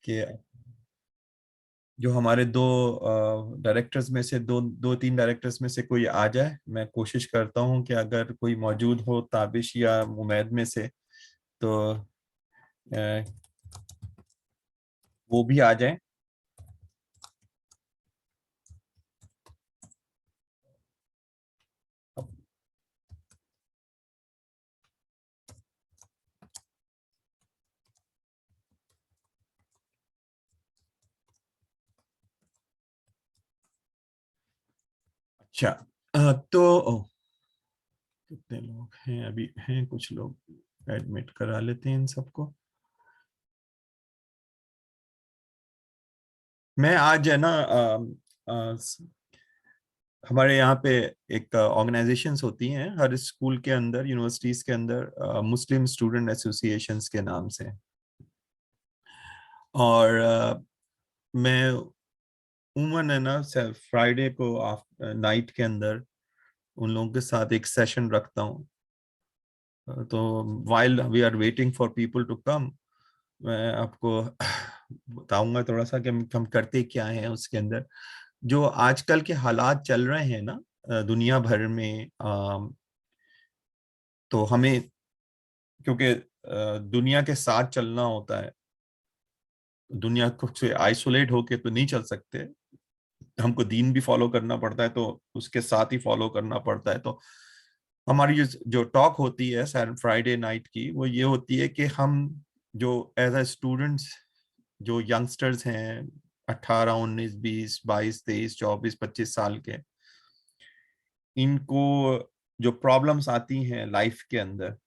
कि जो हमारे दो डायरेक्टर्स में से दो तीन डायरेक्टर्स में से कोई आ जाए। मैं कोशिश करता हूँ कि अगर कोई मौजूद हो ताबिश या उमैद में से, तो अ, वो भी आ जाए। अच्छा, तो कितने लोग हैं? अभी हैं कुछ लोग, एडमिट करा लेते हैं इन सबको। मैं आज है ना हमारे यहाँ पे एक ऑर्गेनाइजेशंस होती हैं हर स्कूल के अंदर, यूनिवर्सिटीज के अंदर, मुस्लिम स्टूडेंट एसोसिएशंस के नाम से। और मैं उमन है ना फ्राइडे को नाइट के अंदर उन लोगों के साथ एक सेशन रखता हूँ। तो while we are waiting for people to come, मैं आपको बताऊंगा थोड़ा सा कि हम करते क्या हैं उसके अंदर। जो आजकल के हालात चल रहे हैं ना दुनिया भर में, तो हमें, क्योंकि दुनिया के साथ चलना होता है, दुनिया को से आइसोलेट होके तो नहीं चल सकते। हमको दीन भी फॉलो करना पड़ता है, तो उसके साथ ही फॉलो करना पड़ता है। तो हमारी जो टॉक होती है फ्राइडे नाइट की, वो ये होती है कि हम जो एज अ स्टूडेंट्स, जो यंगस्टर्स हैं 18 19 20 22 23 24 25 साल के, इनको जो प्रॉब्लम्स आती हैं लाइफ के अंदर,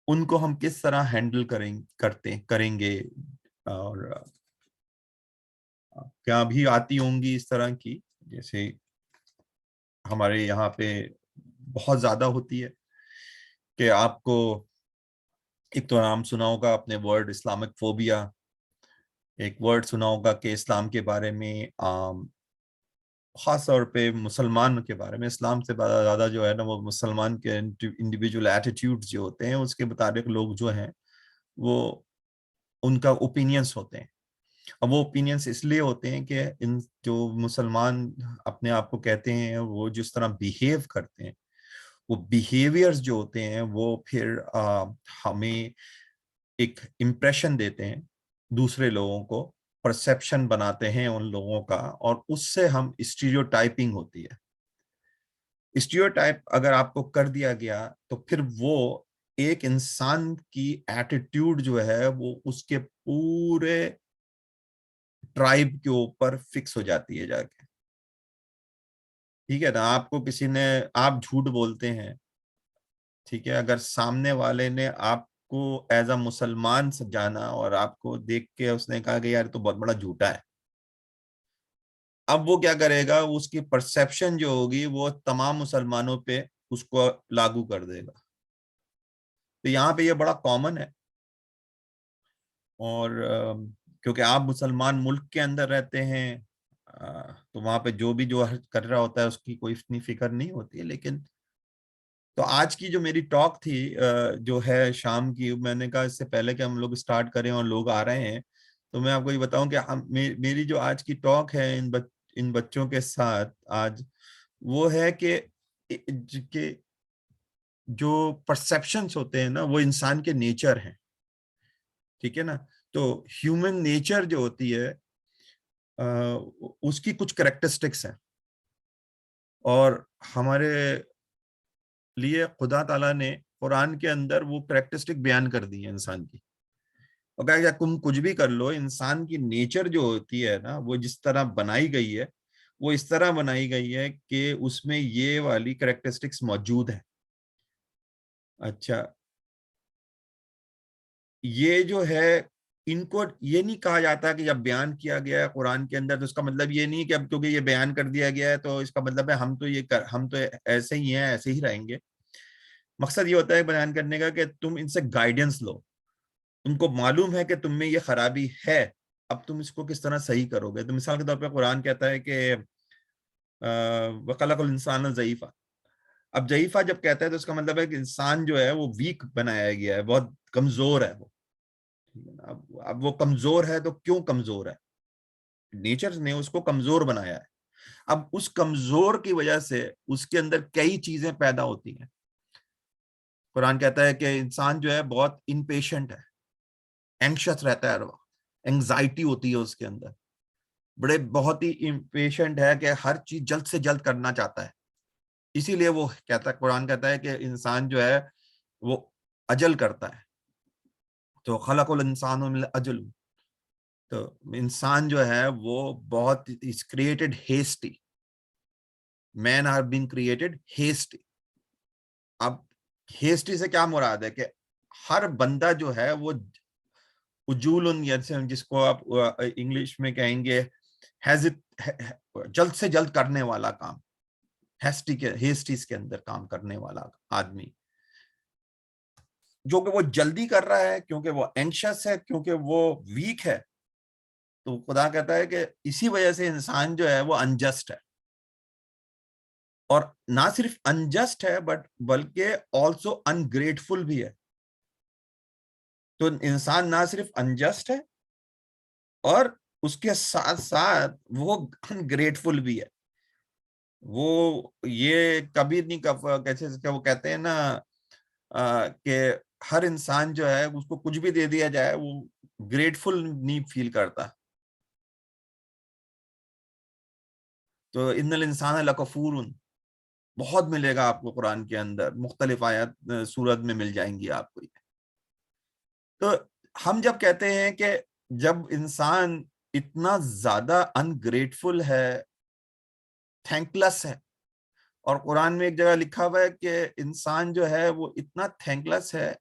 उनको हम किस तरह हैंडल करेंगे। और क्या भी आती होंगी इस तरह की, जैसे हमारे यहाँ पे बहुत ज्यादा होती है कि आपको एक तो नाम सुना होगा अपने वर्ड इस्लामिक फोबिया, एक वर्ड सुना होगा कि इस्लाम के बारे में, खास तौर पे मुसलमान के बारे में, इस्लाम से ज्यादा जो है ना वो मुसलमान के इंडिविजुअल एटीट्यूड्स जो होते हैं उसके मुताबिक लोग जो हैं वो, उनका ओपिनियंस होते हैं। अब वो ओपिनियंस इसलिए होते हैं कि इन जो मुसलमान अपने आप को कहते हैं, वो जिस तरह बिहेव करते हैं, वो बिहेवियर्स जो होते हैं वो फिर हमें एक इम्प्रेशन देते हैं दूसरे लोगों को, परसेप्शन बनाते हैं उन लोगों का, और उससे हम स्टीरियोटाइपिंग होती है। स्टीरियोटाइप अगर आपको कर दिया गया तो फिर वो एक इंसान की एटीट्यूड जो है वो उसके पूरे ट्राइब के ऊपर फिक्स हो जाती है जाके। ठीक है ना, आपको किसी ने, आप झूठ बोलते हैं, ठीक है, अगर सामने वाले ने आपको एज अ मुसलमान से जाना और आपको देख के उसने कहा कि यार तो बहुत बड़ा झूठा है, अब वो क्या करेगा, उसकी परसेप्शन जो होगी वो तमाम मुसलमानों पे उसको लागू कर देगा। तो यहाँ पे ये बड़ा कॉमन है। और क्योंकि आप मुसलमान मुल्क के अंदर रहते हैं, तो वहां पे जो भी जो कर रहा होता है उसकी कोई इतनी फिक्र नहीं होती है। लेकिन तो आज की जो मेरी टॉक थी, जो है शाम की, मैंने कहा इससे पहले कि हम लोग स्टार्ट करें और लोग आ रहे हैं, तो मैं आपको ये बताऊं कि मेरी जो आज की टॉक है इन बच्चों के साथ आज, वो है कि जो परसेप्शंस होते हैं ना वो इंसान के नेचर हैं। ठीक है ना, तो ह्यूमन नेचर जो होती है, अ, उसकी कुछ करेक्टरिस्टिक्स हैं, और हमारे लिए खुदा ताला ने कुरान के अंदर वो करेक्टरिस्टिक बयान कर दी है इंसान की। और कहा कि तुम कुछ भी कर लो, इंसान की नेचर जो होती है ना वो जिस तरह बनाई गई है, वो इस तरह बनाई गई है कि उसमें ये वाली करेक्टरिस्टिक्स मौजूद है। अच्छा, ये जो है, इनको ये नहीं कहा जाता कि जब बयान किया गया है कुरान के अंदर तो इसका मतलब ये नहीं है कि अब क्योंकि ये बयान कर दिया गया है तो इसका मतलब है हम तो ऐसे ही हैं, ऐसे ही रहेंगे। मकसद ये होता है बयान करने का कि तुम इनसे गाइडेंस लो। तुमको मालूम है कि तुम में ये खराबी है, अब तुम इसको किस तरह सही करोगे। तो मिसाल के तौर पर कुरान कहता है कि वखलकुल इंसान ज़ईफा। अब ज़ईफा जब कहता है तो इसका मतलब है कि इंसान जो है वो वीक बनाया गया है, बहुत कमजोर है वो। ठीक है ना। अब वो कमजोर है तो क्यों कमजोर है? नेचर ने उसको कमजोर बनाया है। अब उस कमजोर की वजह से उसके अंदर कई चीजें पैदा होती हैं। कुरान कहता है कि इंसान जो है बहुत इम्पेशेंट है, एंग्शियस रहता है हर वक्त, एंग्जाइटी होती है उसके अंदर, बहुत ही इम्पेशेंट है कि हर चीज जल्द से जल्द करना चाहता है। इसीलिए वो कहता है, कुरान कहता है कि इंसान जो है वो अजल करता है। तो खलकुल इंसान मिन अजल, तो इंसान जो है वो बहुत is created hasty, man are been created hasty. अब हेस्टी से क्या मुराद है कि हर बंदा जो है वो उजूलन, जैसे जिसको आप इंग्लिश में कहेंगे हैजिट, जल्द से जल्द करने वाला काम, हेस्टीज के अंदर काम करने वाला आदमी, जो कि वो जल्दी कर रहा है क्योंकि वो एंग्शियस है, क्योंकि वो वीक है। तो खुदा कहता है कि इसी वजह से इंसान जो है वो अनजस्ट है, और ना सिर्फ अनजस्ट है बट बल्कि ऑल्सो अनग्रेटफुल भी है। तो इंसान ना सिर्फ अनजस्ट है और उसके साथ साथ वो अनग्रेटफुल भी है। वो ये कभी नहीं कैसे वो कहते हैं ना कि हर इंसान जो है उसको कुछ भी दे दिया जाए वो ग्रेटफुल नहीं फील करता। तो इन्नल इंसान लकफूरुन बहुत मिलेगा आपको कुरान के अंदर, मुख्तलिफ आयत सूरत में मिल जाएंगी आपको। तो हम जब कहते हैं कि जब इंसान इतना ज्यादा अनग्रेटफुल है, थैंकलेस है, और कुरान में एक जगह लिखा हुआ है कि इंसान जो है वो इतना थैंकलेस है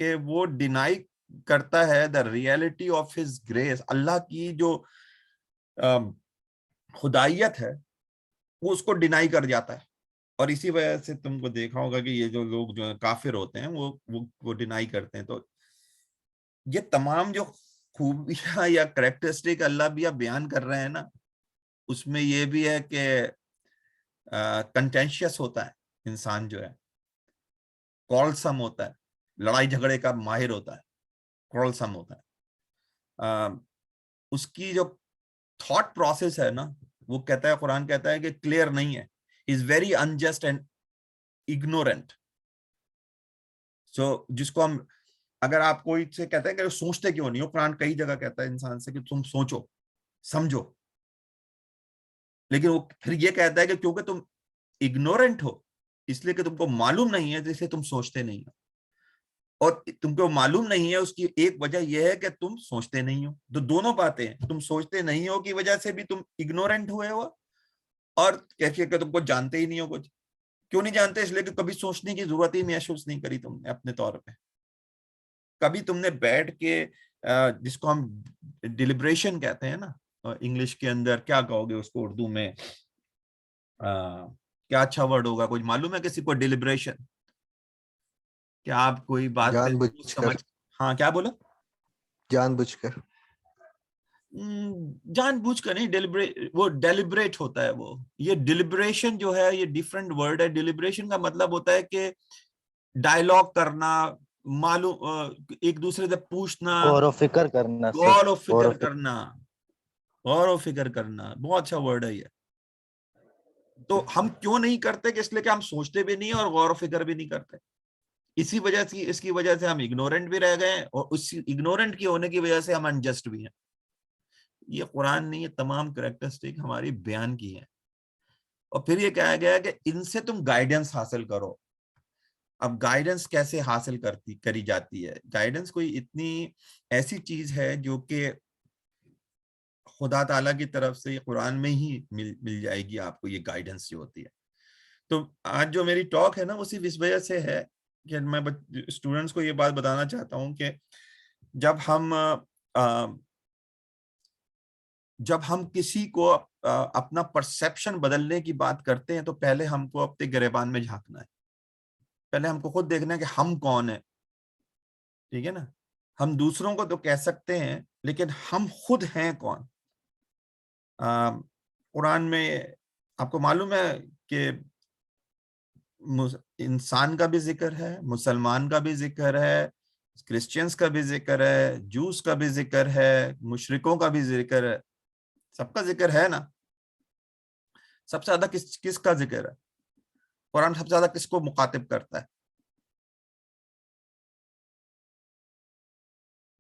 कि वो डिनाई करता है the reality of his grace, Allah की जो खुदाइयत है वो उसको डिनाई कर जाता है। और इसी वजह से तुमको देखा होगा कि ये जो लोग जो काफिर होते हैं वो डिनाई करते हैं। तो ये तमाम जो खूबियां या करेक्टरिस्टिक अल्लाह भी आप बयान कर रहे हैं ना, उसमें ये भी है कि कंटेंशियस होता है इंसान, जो है कॉलसम होता है, लड़ाई झगड़े का माहिर होता है, कॉलसम होता है। उसकी जो थॉट प्रोसेस है ना, वो कहता है, कुरान कहता है कि क्लियर नहीं है, is very unjust and ignorant. So जिसको हम, अगर आप कोई से कहते हैं कि सोचते क्यों नहीं हो, कुरान कई जगह कहता है इंसान से कि तुम सोचो समझो, लेकिन वो फिर ये कहता है कि क्योंकि तुम इग्नोरेंट हो, इसलिए कि तुमको मालूम नहीं है, जैसे तुम सोचते नहीं हो। और तुमको मालूम नहीं है उसकी एक वजह यह है कि तुम सोचते नहीं हो। तो दोनों बातें हैं, तुम सोचते नहीं हो की वजह से भी तुम इग्नोरेंट हुए हो, और कैसे कि तुमको जानते ही नहीं हो कुछ। क्यों नहीं जानते? इसलिए कि कभी सोचने की जरूरत ही महसूस नहीं करी तुमने अपने तौर पे। कभी तुमने बैठ के जिसको हम डिलिब्रेशन कहते हैं ना, इंग्लिश के अंदर क्या कहोगे उसको उर्दू में, क्या अच्छा वर्ड होगा, कुछ मालूम है किसी को? डिलिब्रेशन, क्या आप कोई बात समझ? जानबूझकर। हाँ, क्या बोला? जानबूझकर। जानबूझकर नहीं, डिलिब्रेट, वो डेलिब्रेट होता है वो। ये डिलिब्रेशन जो है ये डिफरेंट वर्ड है। डिलिब्रेशन का मतलब होता है कि डायलॉग करना, मालूम, एक दूसरे से पूछना, गौर व फिक्र करना सर। गौर और गौर व फिक्र करना, गौर और फिक्र करना बहुत अच्छा वर्ड है ये। तो हम क्यों नहीं करते? कि इसलिए कि हम सोचते भी नहीं और गौर और फिक्र भी नहीं करते। इसी वजह से, इसकी वजह से हम इग्नोरेंट भी रह गए, और उस इग्नोरेंट की होने की वजह से हम अनजस्ट भी हैं। ये कुरान ने ये तमाम करेक्टरिस्टिक हमारी बयान की है, और फिर ये कहा गया है कि इनसे तुम गाइडेंस हासिल करो। अब गाइडेंस कैसे हासिल करी जाती है? गाइडेंस कोई इतनी ऐसी चीज है जो कि खुदा ताला की तरफ से कुरान में ही मिल जाएगी आपको, ये गाइडेंस जो होती है। तो आज जो मेरी टॉक है ना, वो सिर्फ इस वजह से है कि मैं स्टूडेंट्स को ये बात बताना चाहता हूँ कि जब हम जब हम किसी को अपना परसेप्शन बदलने की बात करते हैं, तो पहले हमको अपने गिरेबान में झांकना है। पहले हमको खुद देखना है कि हम कौन है। ठीक है ना? हम दूसरों को तो कह सकते हैं, लेकिन हम खुद हैं कौन? कुरान में आपको मालूम है कि इंसान का भी जिक्र है, मुसलमान का भी जिक्र है, क्रिश्चियंस का भी जिक्र है, जूस का भी जिक्र है, मुशरिकों का भी जिक्र है, सबका जिक्र है ना। सबसे ज्यादा किसका जिक्र है? कुरान सबसे ज्यादा किसको मुखातिब करता है?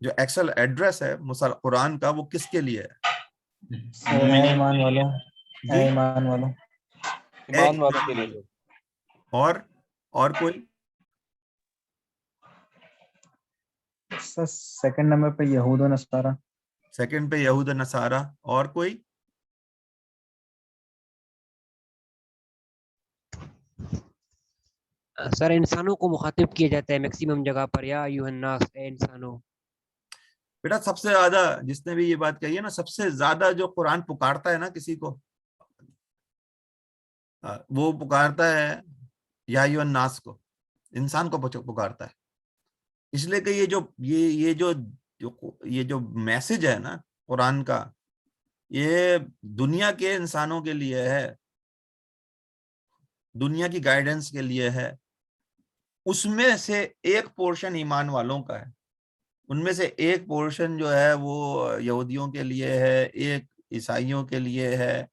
जो एक्सल एड्रेस है मुसल कुरान का, वो किसके लिए है? ईमान वालों, जी, ईमान वालों, एक ईमान वालों के ईमान लिए। वालों। और कोई? सर सेकंड नंबर पे यहूद और नसारा। सेकंड पे यहूद नसारा। और कोई? सर इंसानों को मुखातिब किया जाता है मैक्सिमम जगह पर, या यूहन्नास ए इंसानों। बेटा सबसे ज्यादा जिसने भी ये बात कही है ना, सबसे ज्यादा जो कुरान पुकारता है ना किसी को, वो पुकारता है या अय्युहन नास को, इंसान को पुकारता है। इसलिए कि ये जो मैसेज है ना कुरान का, ये दुनिया के इंसानों के लिए है, दुनिया की गाइडेंस के लिए है। उसमें से एक पोर्शन ईमान वालों का है, उनमें से एक पोर्शन जो है वो यहूदियों के लिए है, एक ईसाइयों के लिए है।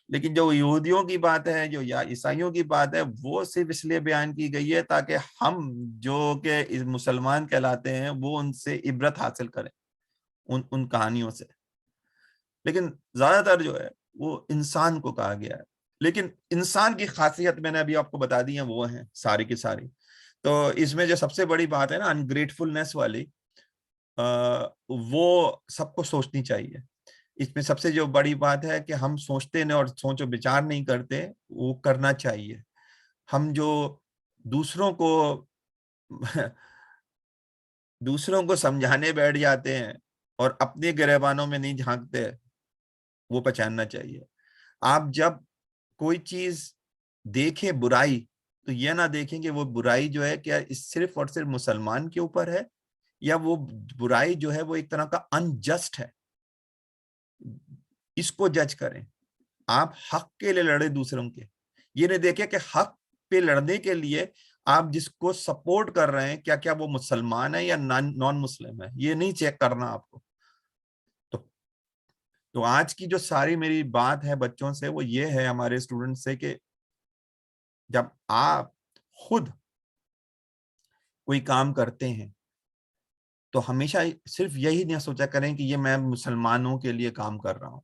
लेकिन जो यहूदियों की बात है, जो या ईसाइयों की बात है, वो सिर्फ इसलिए बयान की गई है ताकि हम जो के इस मुसलमान कहलाते हैं वो उनसे इबरत हासिल करें, उन कहानियों से। लेकिन ज्यादातर जो है वो इंसान को कहा गया है। लेकिन इंसान की खासियत मैंने अभी आपको बता दी है, वो है सारी की सारी। तो इसमें जो सबसे बड़ी बात है ना अनग्रेटफुलनेस वाली, वो सबको सोचनी चाहिए। इसमें सबसे जो बड़ी बात है कि हम सोचते नहीं और सोचो विचार नहीं करते, वो करना चाहिए। हम जो दूसरों को दूसरों को समझाने बैठ जाते हैं और अपने गिरेबानों में नहीं झांकते, वो पहचानना चाहिए। आप जब कोई चीज देखे बुराई, तो ये ना देखें कि वो बुराई जो है क्या इस सिर्फ और सिर्फ मुसलमान के ऊपर है, या वो बुराई जो है वो एक तरह का अनजस्ट है। इसको जज करें। आप हक के लिए लड़े दूसरों के, ये नहीं देखे कि हक पे लड़ने के लिए आप जिसको सपोर्ट कर रहे हैं क्या क्या वो मुसलमान है या नॉन मुस्लिम है, ये नहीं चेक करना आपको। तो तो आज की जो सारी मेरी बात है बच्चों से, वो ये है, हमारे स्टूडेंट से, कि जब आप खुद कोई काम करते हैं तो हमेशा सिर्फ यही नहीं सोचा करें कि ये मैं मुसलमानों के लिए काम कर रहा हूँ।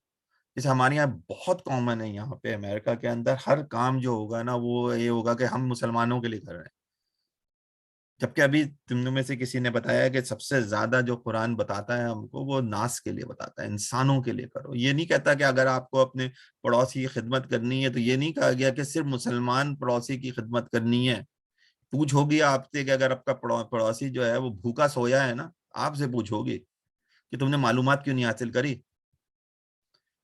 जैसे हमारे यहाँ बहुत कॉमन है, यहाँ पे अमेरिका के अंदर हर काम जो होगा ना वो ये होगा कि हम मुसलमानों के लिए कर रहे हैं। जबकि अभी तुम में से किसी ने बताया कि सबसे ज्यादा जो कुरान बताता है हमको, वो नास के लिए बताता है, इंसानों के लिए करो। ये नहीं कहता कि अगर आपको अपने पड़ोसी की खिदमत करनी है, तो ये नहीं कहा गया कि सिर्फ मुसलमान पड़ोसी की खिदमत करनी है। पूछोगी आपसे कि अगर आपका पड़ोसी जो है वो भूखा सोया है ना, आपसे पूछोगी कि तुमने मालूमात क्यों नहीं हासिल करी।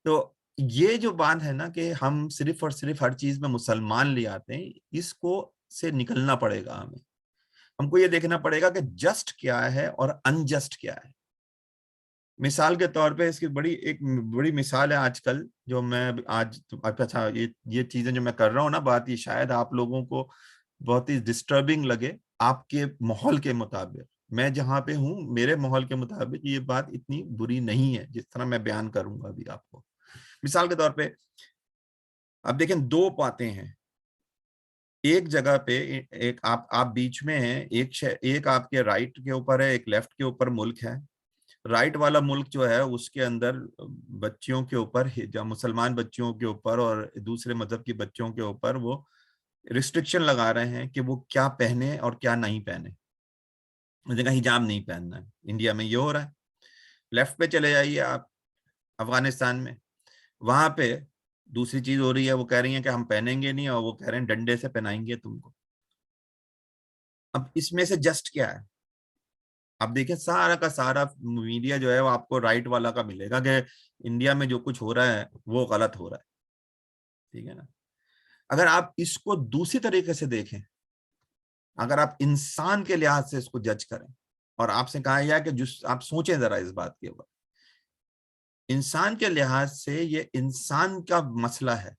तो ये जो बात है ना कि हम सिर्फ और सिर्फ हर चीज में मुसलमान ले आते हैं, इसको से निकलना पड़ेगा हमें। हमको ये देखना पड़ेगा कि जस्ट क्या है और अनजस्ट क्या है। मिसाल के तौर पे इसकी एक बड़ी मिसाल है आजकल, जो मैं आज अच्छा ये चीजें जो मैं कर रहा हूँ ना बात, ये शायद आप लोगों को बहुत ही डिस्टर्बिंग लगे आपके माहौल के मुताबिक। मैं जहाँ पे हूँ मेरे माहौल के मुताबिक ये बात इतनी बुरी नहीं है जिस तरह मैं बयान करूंगा अभी आपको। मिसाल के तौर पे अब देखें, दो बातें हैं। एक जगह पे एक आप बीच में हैं, एक आपके राइट के ऊपर है, एक लेफ्ट के ऊपर मुल्क है। राइट वाला मुल्क जो है उसके अंदर बच्चियों के ऊपर, जो मुसलमान बच्चियों के ऊपर और दूसरे मजहब के बच्चों के ऊपर वो रिस्ट्रिक्शन लगा रहे हैं कि वो क्या पहने और क्या नहीं पहने। जगह हिजाब नहीं पहनना है, इंडिया में ये हो रहा है। लेफ्ट पे चले जाइए आप, अफगानिस्तान में, वहां पे दूसरी चीज हो रही है। वो कह रही है कि हम पहनेंगे नहीं, और वो कह रहे हैं डंडे से पहनाएंगे तुमको। अब इसमें से जस्ट क्या है? आप देखिए सारा का सारा मीडिया जो है वो आपको राइट वाला का मिलेगा कि इंडिया में जो कुछ हो रहा है वो गलत हो रहा है। ठीक है ना? अगर आप इसको दूसरी तरीके से देखें, अगर आप इंसान के लिहाज से इसको जज करें, और आपसे कहा गया कि जिस आप सोचें जरा इस बात के ऊपर, इंसान के लिहाज से ये इंसान का मसला है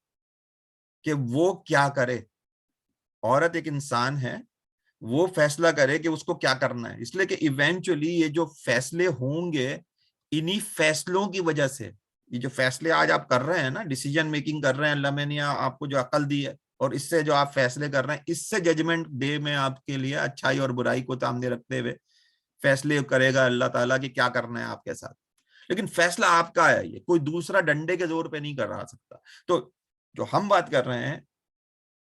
कि वो क्या करे। औरत एक इंसान है, वो फैसला करे कि उसको क्या करना है। इसलिए कि इवेंचुअली ये जो फैसले होंगे, इन्हीं फैसलों की वजह से, ये जो फैसले आज आप कर रहे हैं ना, डिसीजन मेकिंग कर रहे हैं, अल्लाह ने आपको जो अकल दी है, और इससे जो आप फैसले कर रहे हैं, इससे जजमेंट डे में आपके लिए अच्छाई और बुराई को सामने रखते हुए फैसले करेगा अल्लाह ताला कि क्या करना है आपके साथ। लेकिन फैसला आपका है, ये कोई दूसरा डंडे के जोर पे नहीं कर रहा सकता। तो जो हम बात कर रहे हैं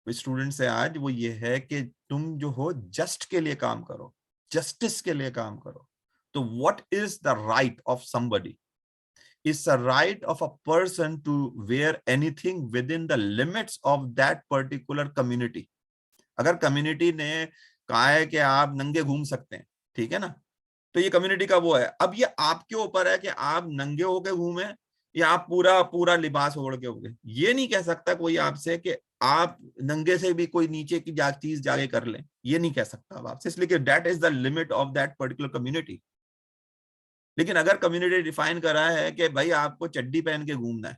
स्टूडेंट से आज, वो ये है कि तुम जो हो जस्ट के लिए काम करो, जस्टिस के लिए काम करो। तो what is the right of somebody? It's a right of a person to wear anything within the limits of that particular community. अगर कम्युनिटी ने कहा है कि आप नंगे घूम सकते हैं, ठीक है ना, तो ये कम्युनिटी का वो है। अब ये आपके ऊपर है कि आप नंगे होके घूमे या आप पूरा पूरा लिबास ओढ़ के होगे। ये नहीं कह सकता कोई आपसे कि आप नंगे से भी कोई नीचे की चीज जाके कर लें, ये नहीं कह सकता अब आपसे, इसलिए कि that is the limit of that particular community. लेकिन अगर कम्युनिटी डिफाइन करा है कि भाई आपको चड्डी पहन के घूमना है,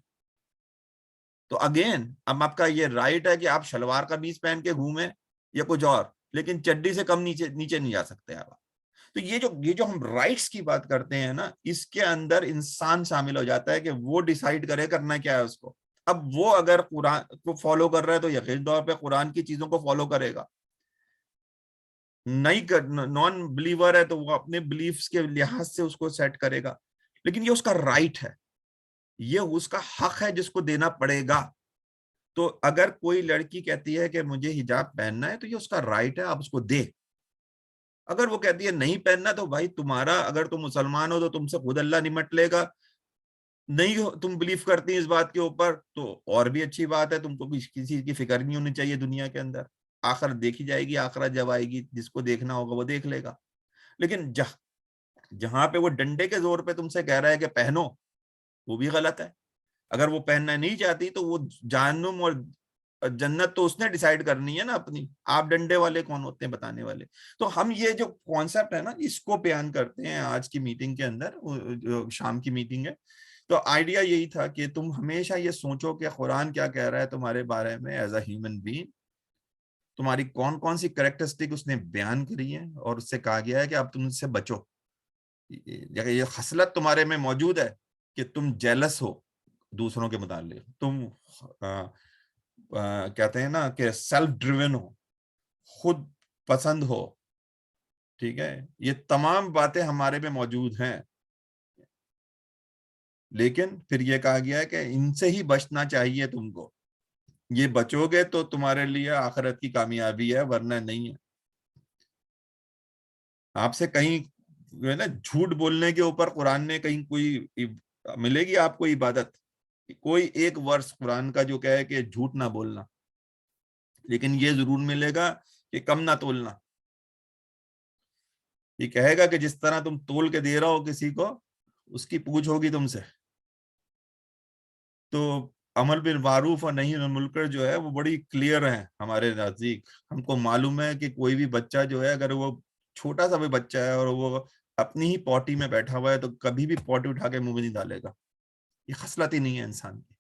तो अगेन अब आपका ये राइट है कि आप शलवार कमीज पहन के घूमें या कुछ और, लेकिन चड्डी से कम नीचे नीचे नहीं जा सकते आप। तो ये जो हम राइट्स की बात करते हैं ना, इसके अंदर इंसान शामिल हो जाता है कि वो डिसाइड करे करना क्या है उसको। अब वो अगर कुरान को फॉलो कर रहा है तो यकीन तौर पे कुरान की चीजों को फॉलो करेगा। नहीं कर, नॉन बिलीवर है तो वो अपने बिलीफ्स के लिहाज से उसको सेट करेगा, लेकिन ये उसका राइट है, ये उसका हक है जिसको देना पड़ेगा। तो अगर कोई लड़की कहती है कि मुझे हिजाब पहनना है, तो ये उसका राइट है, आप उसको दे। अगर वो कहती है नहीं पहनना, तो भाई तुम्हारा, अगर तुम मुसलमान हो तो तुमसे खुद अल्लाह निमट लेगा। नहीं हो, तुम बिलीव करती हैं इस बात के ऊपर, तो और भी अच्छी बात है, तुमको किसी की फिक्र नहीं होनी चाहिए दुनिया के अंदर। आखिरत देखी जाएगी, आखिरत जब आएगी जिसको देखना होगा वो देख लेगा। लेकिन जहां पे वो डंडे के जोर पे तुमसे कह रहा है कि पहनो, वो भी गलत है। अगर वो पहनना नहीं चाहती तो वो जहन्नुम और जन्नत तो उसने डिसाइड करनी है ना अपनी, आप डंडे वाले कौन होते हैं बताने वाले। तो हम ये जो कॉन्सेप्ट है ना, इसको बयान करते हैं आज की मीटिंग के अंदर, जो शाम की मीटिंग है। तो आइडिया यही था कि तुम हमेशा ये सोचो कि कुरान क्या कह रहा है तुम्हारे बारे में एज अ ह्यूमन बीइंग, तुम्हारी कौन कौन सी कैरेक्टरिस्टिक उसने बयान करी है, और उससे कहा गया है कि अब तुम इससे बचो। ये खसलत तुम्हारे में मौजूद है कि तुम जेलस हो दूसरों के मुताबिक, तुम कहते हैं ना कि सेल्फ ड्रिवन हो, खुद पसंद हो, ठीक है, ये तमाम बातें हमारे में मौजूद हैं। लेकिन फिर ये कहा गया है कि इनसे ही बचना चाहिए तुमको, ये बचोगे तो तुम्हारे लिए आखिरत की कामयाबी है, वरना नहीं है। आपसे कहीं जो है ना झूठ बोलने के ऊपर कुरान ने कहीं कोई मिलेगी आपको इबादत, कोई एक वर्ष कुरान का जो कहे कि झूठ ना बोलना, लेकिन ये जरूर मिलेगा कि कम ना तोलना। ये कहेगा कि जिस तरह तुम तोल के दे रहा हो किसी को, उसकी पूछ होगी तुमसे। तो अमल बिल मारूफ और नहीं मुनकर जो है वो बड़ी क्लियर है हमारे नजदीक। हमको मालूम है कि कोई भी बच्चा जो है, अगर वो छोटा सा भी बच्चा है और वो अपनी ही पॉटी में बैठा हुआ है, तो कभी भी पॉटी उठा के मुंह में नहीं डालेगा। ये खसलत ही नहीं है इंसान की,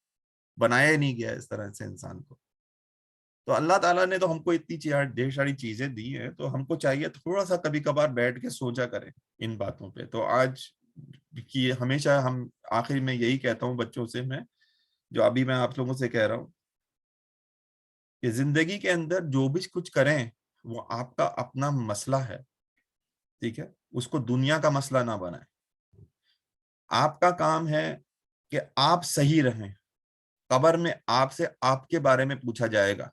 बनाया ही नहीं गया इस तरह से इंसान को। तो अल्लाह ताला ने तो हमको इतनी ढेर सारी चीजें दी है, तो हमको चाहिए थोड़ा सा कभी कभार बैठ के सोचा करें इन बातों पे। तो आज की हमेशा हम आखिर में यही कहता हूँ बच्चों से, मैं जो अभी मैं आप लोगों से कह रहा हूँ कि जिंदगी के अंदर जो भी कुछ करें वो आपका अपना मसला है, ठीक है, उसको दुनिया का मसला ना बनाए। आपका काम है कि आप सही रहें, कब्र में आपसे आपके बारे में पूछा जाएगा।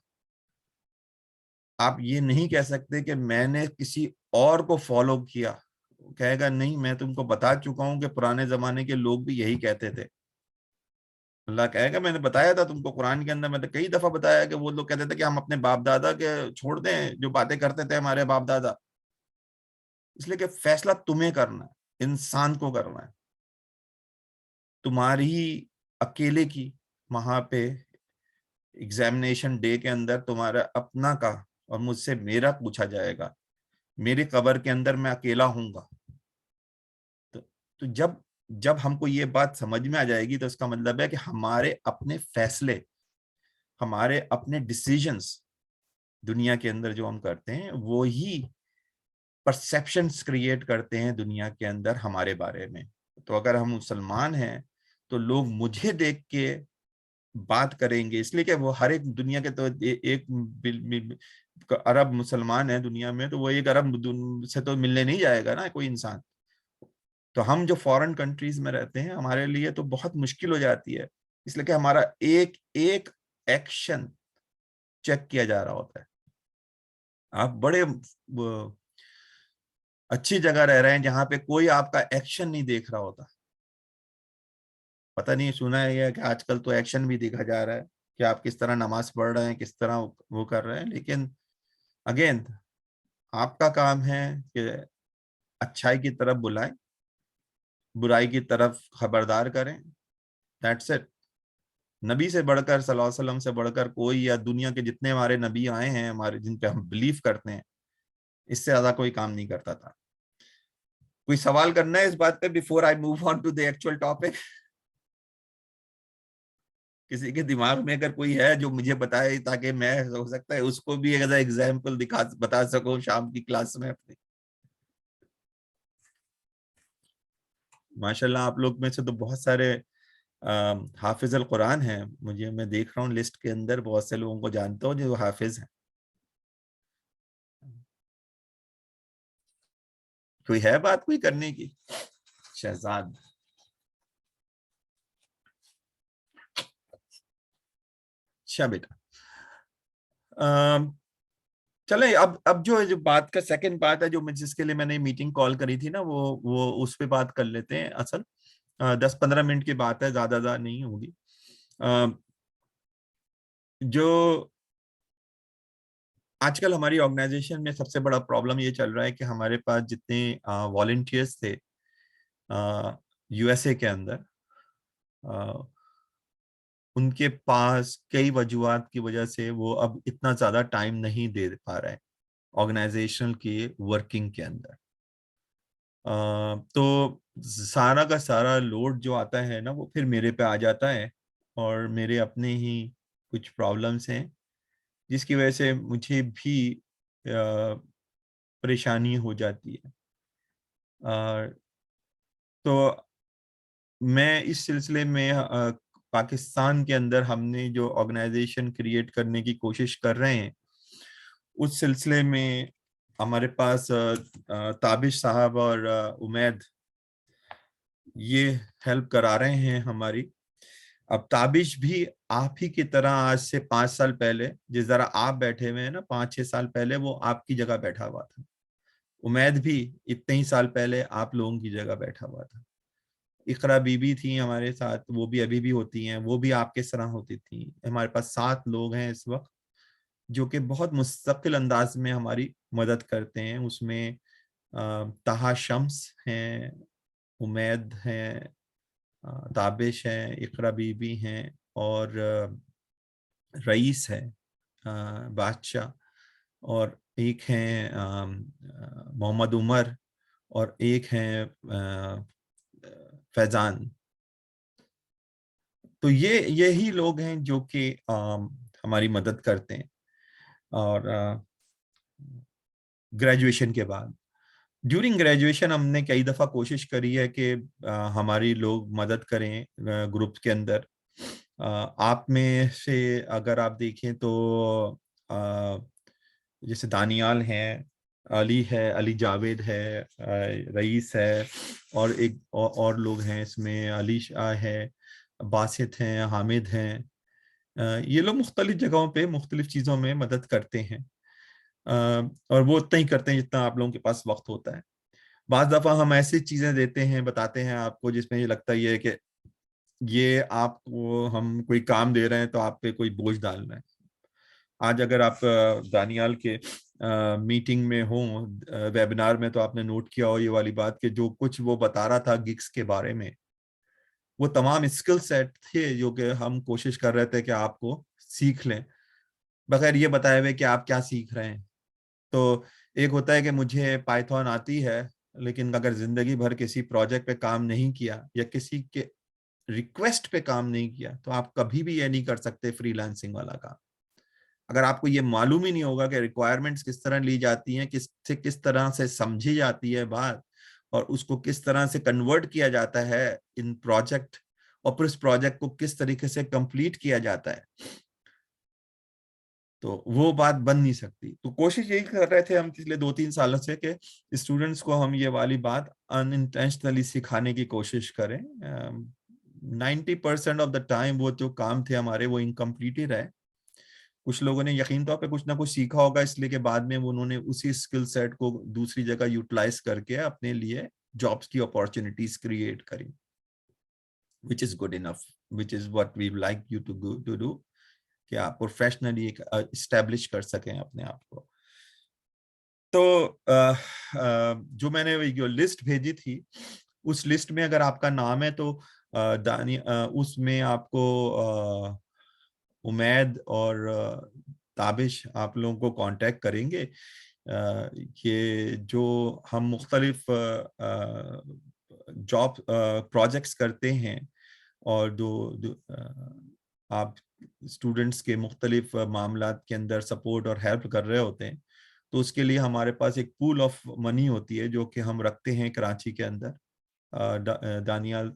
आप ये नहीं कह सकते कि मैंने किसी और को फॉलो किया, कहेगा नहीं, मैं तुमको बता चुका हूं कि पुराने जमाने के लोग भी यही कहते थे। अल्लाह कहेगा मैंने बताया था तुमको, कुरान के अंदर मैंने कई दफा बताया कि वो लोग कहते थे कि हम अपने बाप दादा के छोड़ दें जो बातें करते थे हमारे बाप दादा। इसलिए कि फैसला तुम्हें करना है, इंसान को करना है। तुम्हारी अकेले की वहां पे एग्जामिनेशन डे के अंदर तुम्हारा अपना का और मुझसे मेरा पूछा जाएगा। मेरे कब्र के अंदर मैं अकेला हूंगा। तो जब जब हमको ये बात समझ में आ जाएगी, तो इसका मतलब है कि हमारे अपने फैसले, हमारे अपने डिसीजंस दुनिया के अंदर जो हम करते हैं वो ही परसेप्शंस क्रिएट करते हैं दुनिया के अंदर हमारे बारे में। तो अगर हम मुसलमान हैं तो लोग मुझे देख के बात करेंगे, इसलिए कि वो हर एक दुनिया के, तो एक अरब मुसलमान है दुनिया में, तो वो एक अरब से तो मिलने नहीं जाएगा ना कोई इंसान। तो हम जो फॉरेन कंट्रीज में रहते हैं हमारे लिए तो बहुत मुश्किल हो जाती है, इसलिए कि हमारा एक एक एक्शन चेक किया जा रहा होता है। आप बड़े अच्छी जगह रह रहे हैं जहां पे कोई आपका एक्शन नहीं देख रहा होता। पता नहीं सुना है कि आजकल तो एक्शन भी देखा जा रहा है कि आप किस तरह नमाज पढ़ रहे हैं, किस तरह वो कर रहे हैं, लेकिन अगेन आपका काम है कि अच्छाई की तरफ बुलाएं, बुराई की तरफ खबरदार करें। That's it. नबी से बढ़कर सल्लल्लाहु अलैहि वसल्लम से बढ़कर कोई, या दुनिया के जितने हमारे नबी आए हैं हमारे, जिन पे हम बिलीव करते हैं, इससे ज्यादा कोई काम नहीं करता था। कोई सवाल करना है इस बात पे before I move on to the actual topic? किसी के दिमाग में अगर कोई है जो मुझे बताए, ताकि मैं हो सकता है उसको भी एज एग्जाम्पल बता सकूं शाम की क्लास में अपनी। माशाल्लाह आप लोग में से तो बहुत सारे हाफिज अल कुरान हैं। मैं देख रहा हूँ लिस्ट के अंदर बहुत से लोगों को जानता हूँ जो हाफिज हैं। कोई है बात कोई करने की? शहजाद, अच्छा बेटा। चले अब जो बात का सेकंड बात है, जो मैं जिसके लिए मैंने मीटिंग कॉल करी थी ना, वो उस पे बात कर लेते हैं। असल 10-15 मिनट की बात है, ज्यादा नहीं होगी। जो आजकल हमारी ऑर्गेनाइजेशन में सबसे बड़ा प्रॉब्लम ये चल रहा है कि हमारे पास जितने वॉलंटियर्स थे यूएसए के अंदर, उनके पास कई वजूहात की वजह से वो अब इतना ज्यादा टाइम नहीं दे पा रहे हैं ऑर्गेनाइजेशन की वर्किंग के अंदर। तो सारा का सारा लोड जो आता है ना वो फिर मेरे पे आ जाता है, और मेरे अपने ही कुछ प्रॉब्लम्स हैं जिसकी वजह से मुझे भी परेशानी हो जाती है। तो मैं इस सिलसिले में पाकिस्तान के अंदर हमने जो ऑर्गेनाइजेशन क्रिएट करने की कोशिश कर रहे हैं, उस सिलसिले में हमारे पास ताबिश साहब और उमैद ये हेल्प करा रहे हैं हमारी। अब ताबिश भी आप ही की तरह आज से 5 साल पहले जिस तरह आप बैठे हुए हैं ना, 5-6 साल पहले वो आपकी जगह बैठा हुआ था। उमैद भी इतने ही साल पहले आप लोगों की जगह बैठा हुआ था। इकरा बीबी थी हमारे साथ, वो भी अभी भी होती हैं, वो भी आपके तरह होती थी। हमारे पास 7 लोग हैं इस वक्त जो कि बहुत मुस्तकिल अंदाज में हमारी मदद करते हैं। उसमें ताहा शम्स हैं, उमैद हैं, ताबिश हैं, इकरा बीबी हैं, और रईस है बादशाह, और एक हैं मोहम्मद उमर, और एक हैं फैजान। तो यही लोग हैं जो कि हमारी मदद करते हैं। और ग्रेजुएशन के बाद, ड्यूरिंग ग्रेजुएशन हमने कई दफ़ा कोशिश करी है कि हमारी लोग मदद करें ग्रुप के अंदर। आप में से अगर आप देखें तो जैसे दानियाल हैं, अली है, अली जावेद है, रईस है, और एक और लोग हैं इसमें, अली शाह है, बासित हैं, हामिद हैं। ये लोग मुख्तलिफ जगहों पे मुख्तलिफ चीज़ों में मदद करते हैं, और वो उतना ही करते हैं जितना आप लोगों के पास वक्त होता है। बाज़ दफ़ा हम ऐसी चीज़ें देते हैं, बताते हैं आपको, जिसमें ये लगता ही है कि ये आपको हम कोई काम दे रहे हैं तो आप पे कोई बोझ डाल रहे हैं। आज अगर आप दानियाल के मीटिंग में हो, वेबिनार में, तो आपने नोट किया हो ये वाली बात कि जो कुछ वो बता रहा था गिग्स के बारे में, वो तमाम स्किल सेट थे जो कि हम कोशिश कर रहे थे कि आपको सीख लें, बगैर ये बताए हुए कि आप क्या सीख रहे हैं। तो एक होता है कि मुझे पाइथन आती है, लेकिन अगर जिंदगी भर किसी प्रोजेक्ट पे काम नहीं किया या किसी के रिक्वेस्ट पे काम नहीं किया, तो आप कभी भी ये नहीं कर सकते फ्रीलांसिंग वाला काम। अगर आपको ये मालूम ही नहीं होगा कि रिक्वायरमेंट्स किस तरह ली जाती हैं, किस तरह से समझी जाती है बात, और उसको किस तरह से कन्वर्ट किया जाता है इन प्रोजेक्ट, और फिर उस प्रोजेक्ट को किस तरीके से कंप्लीट किया जाता है, तो वो बात बन नहीं सकती। तो कोशिश यही कर रहे थे हम पिछले 2-3 सालों से कि स्टूडेंट्स को हम ये वाली बात अनइंटेंशनली सिखाने की कोशिश करें। 90% ऑफ द टाइम वो जो काम थे हमारे वो इनकम्प्लीट ही रहे। कुछ लोगों ने यकीन तौर पे कुछ ना कुछ सीखा होगा, इसलिए के बाद में उन्होंने उसी स्किल सेट को दूसरी जगह यूटिलाइज करके अपने लिए जॉब्स की अपॉर्चुनिटीज क्रिएट करी, which is good enough, which is what we like you to do, कि आप प्रोफेशनली एक इस्टेब्लिश कर सकें अपने आप को। तो जो मैंने जो लिस्ट भेजी थी, उस लिस्ट में अगर आपका नाम है तो उसमें आपको उमैद और ताबिश आप लोगों को कांटेक्ट करेंगे कि जो हम मुख्तलिफ जॉब प्रोजेक्ट्स करते हैं, और आप स्टूडेंट्स के मुख्तलिफ मामलात के अंदर सपोर्ट और हेल्प कर रहे होते हैं, तो उसके लिए हमारे पास एक पूल ऑफ मनी होती है जो कि हम रखते हैं कराची के अंदर, दानियाल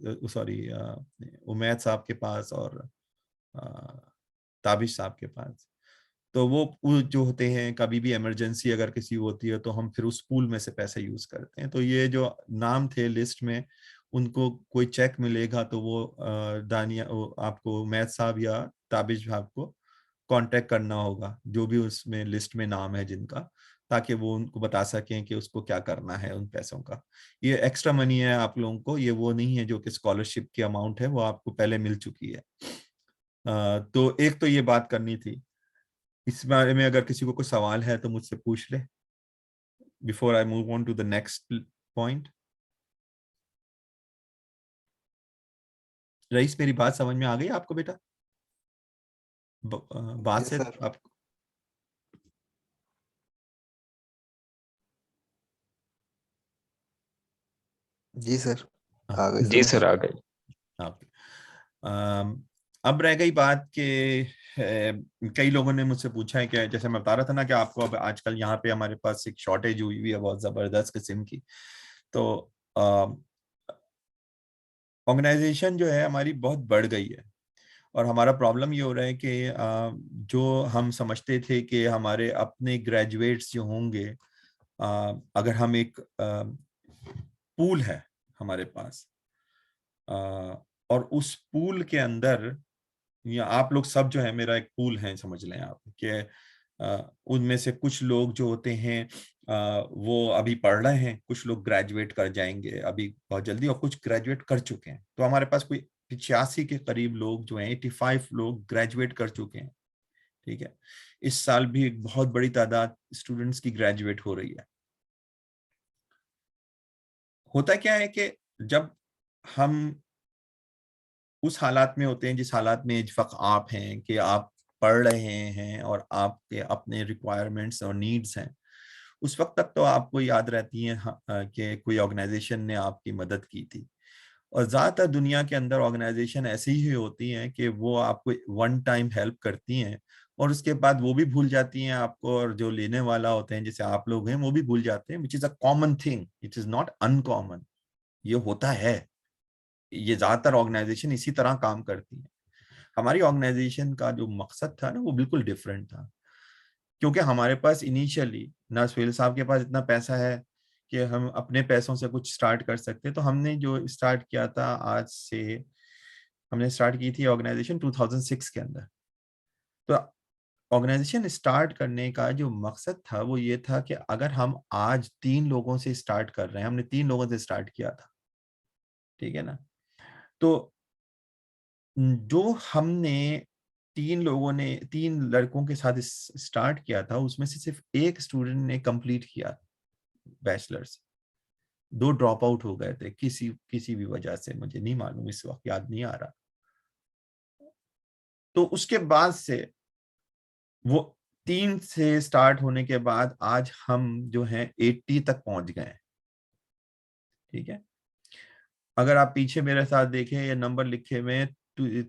उमैद साहब के पास और ताबिश साहब के पास। तो वो जो होते हैं, कभी भी इमरजेंसी अगर किसी होती है तो हम फिर उस पूल में से पैसे यूज करते हैं। तो ये जो नाम थे लिस्ट में, उनको कोई चेक मिलेगा तो वो आपको उमैद साहब या ताबिश साहब को कांटेक्ट करना होगा, जो भी उसमें लिस्ट में नाम है जिनका, ताकि वो उनको बता सकें कि उसको क्या करना है उन पैसों का। ये एक्स्ट्रा मनी है आप लोगों को, ये वो नहीं है जो कि स्कॉलरशिप की अमाउंट है, वो आपको पहले मिल चुकी है। तो एक तो ये बात करनी थी। इस बारे में अगर किसी को कोई सवाल है तो मुझसे पूछ ले, before I move on to the next point. Rais, मेरी बात समझ में आ गई आपको बेटा? बात से आप जी सर, आ गई जी समझ। सर, आ गई। अब रह गई बात कि कई लोगों ने मुझसे पूछा है कि जैसे मैं बता रहा था ना कि आपको अब आजकल यहाँ पे हमारे पास एक शॉर्टेज हुई हुई है बहुत जबरदस्त किस्म की। तो ऑर्गेनाइजेशन जो है हमारी बहुत बढ़ गई है, और हमारा प्रॉब्लम ये हो रहा है कि जो हम समझते थे कि हमारे अपने ग्रेजुएट्स जो होंगे, अगर हम एक पूल है हमारे पास, और उस पूल के अंदर, या आप लोग सब जो है मेरा एक पूल है समझ लें आप, कि उनमें से कुछ लोग जो होते हैं वो अभी पढ़ रहे हैं, कुछ लोग ग्रेजुएट कर जाएंगे अभी बहुत जल्दी, और कुछ ग्रेजुएट कर चुके हैं। तो हमारे पास कोई 85 के करीब लोग जो हैं, 85 लोग ग्रेजुएट कर चुके हैं। ठीक है, इस साल भी एक बहुत बड़ी तादाद स्टूडेंट्स की ग्रेजुएट हो रही है। होता क्या है कि जब हम उस हालात में होते हैं जिस हालात में इस वक्त आप हैं, कि आप पढ़ रहे हैं और आपके अपने रिक्वायरमेंट्स और नीड्स हैं, उस वक्त तक तो आपको याद रहती है कि कोई ऑर्गेनाइजेशन ने आपकी मदद की थी। और ज़्यादातर दुनिया के अंदर ऑर्गेनाइजेशन ऐसी ही होती हैं कि वो आपको वन टाइम हेल्प करती हैं, और उसके बाद वो भी भूल जाती हैं आपको, और जो लेने वाला होते हैं जैसे आप लोग हैं वो भी भूल जाते हैं, which is a common thing, it is not uncommon. ये होता है, ये ज़्यादातर ऑर्गेनाइजेशन इसी तरह काम करती हैं। हमारी ऑर्गेनाइजेशन का जो मकसद था ना, वो बिल्कुल डिफरेंट था, क्योंकि हमारे पास इनिशियली ना सुहेल साहब के पास इतना पैसा है कि हम अपने पैसों से कुछ स्टार्ट कर सकते। तो हमने जो स्टार्ट किया था, आज से हमने स्टार्ट की थी ऑर्गेनाइजेशन 2006 के अंदर। तो ऑर्गेनाइजेशन स्टार्ट करने का जो मकसद था वो ये था कि अगर हम आज 3 लोगों से स्टार्ट कर रहे हैं, हमने 3 लोगों से स्टार्ट किया था, ठीक है ना, तो जो हमने 3 लड़कों के साथ स्टार्ट किया था, उसमें से सिर्फ एक स्टूडेंट ने कंप्लीट किया बैचलर्स, 2 ड्रॉप आउट हो गए थे किसी भी वजह से, मुझे नहीं मालूम, इस वक्त याद नहीं आ रहा। तो उसके बाद से वो 3 से स्टार्ट होने के बाद आज हम जो हैं 80 तक पहुंच गए हैं। ठीक है, अगर आप पीछे मेरे साथ देखें, ये नंबर लिखे हुए हैं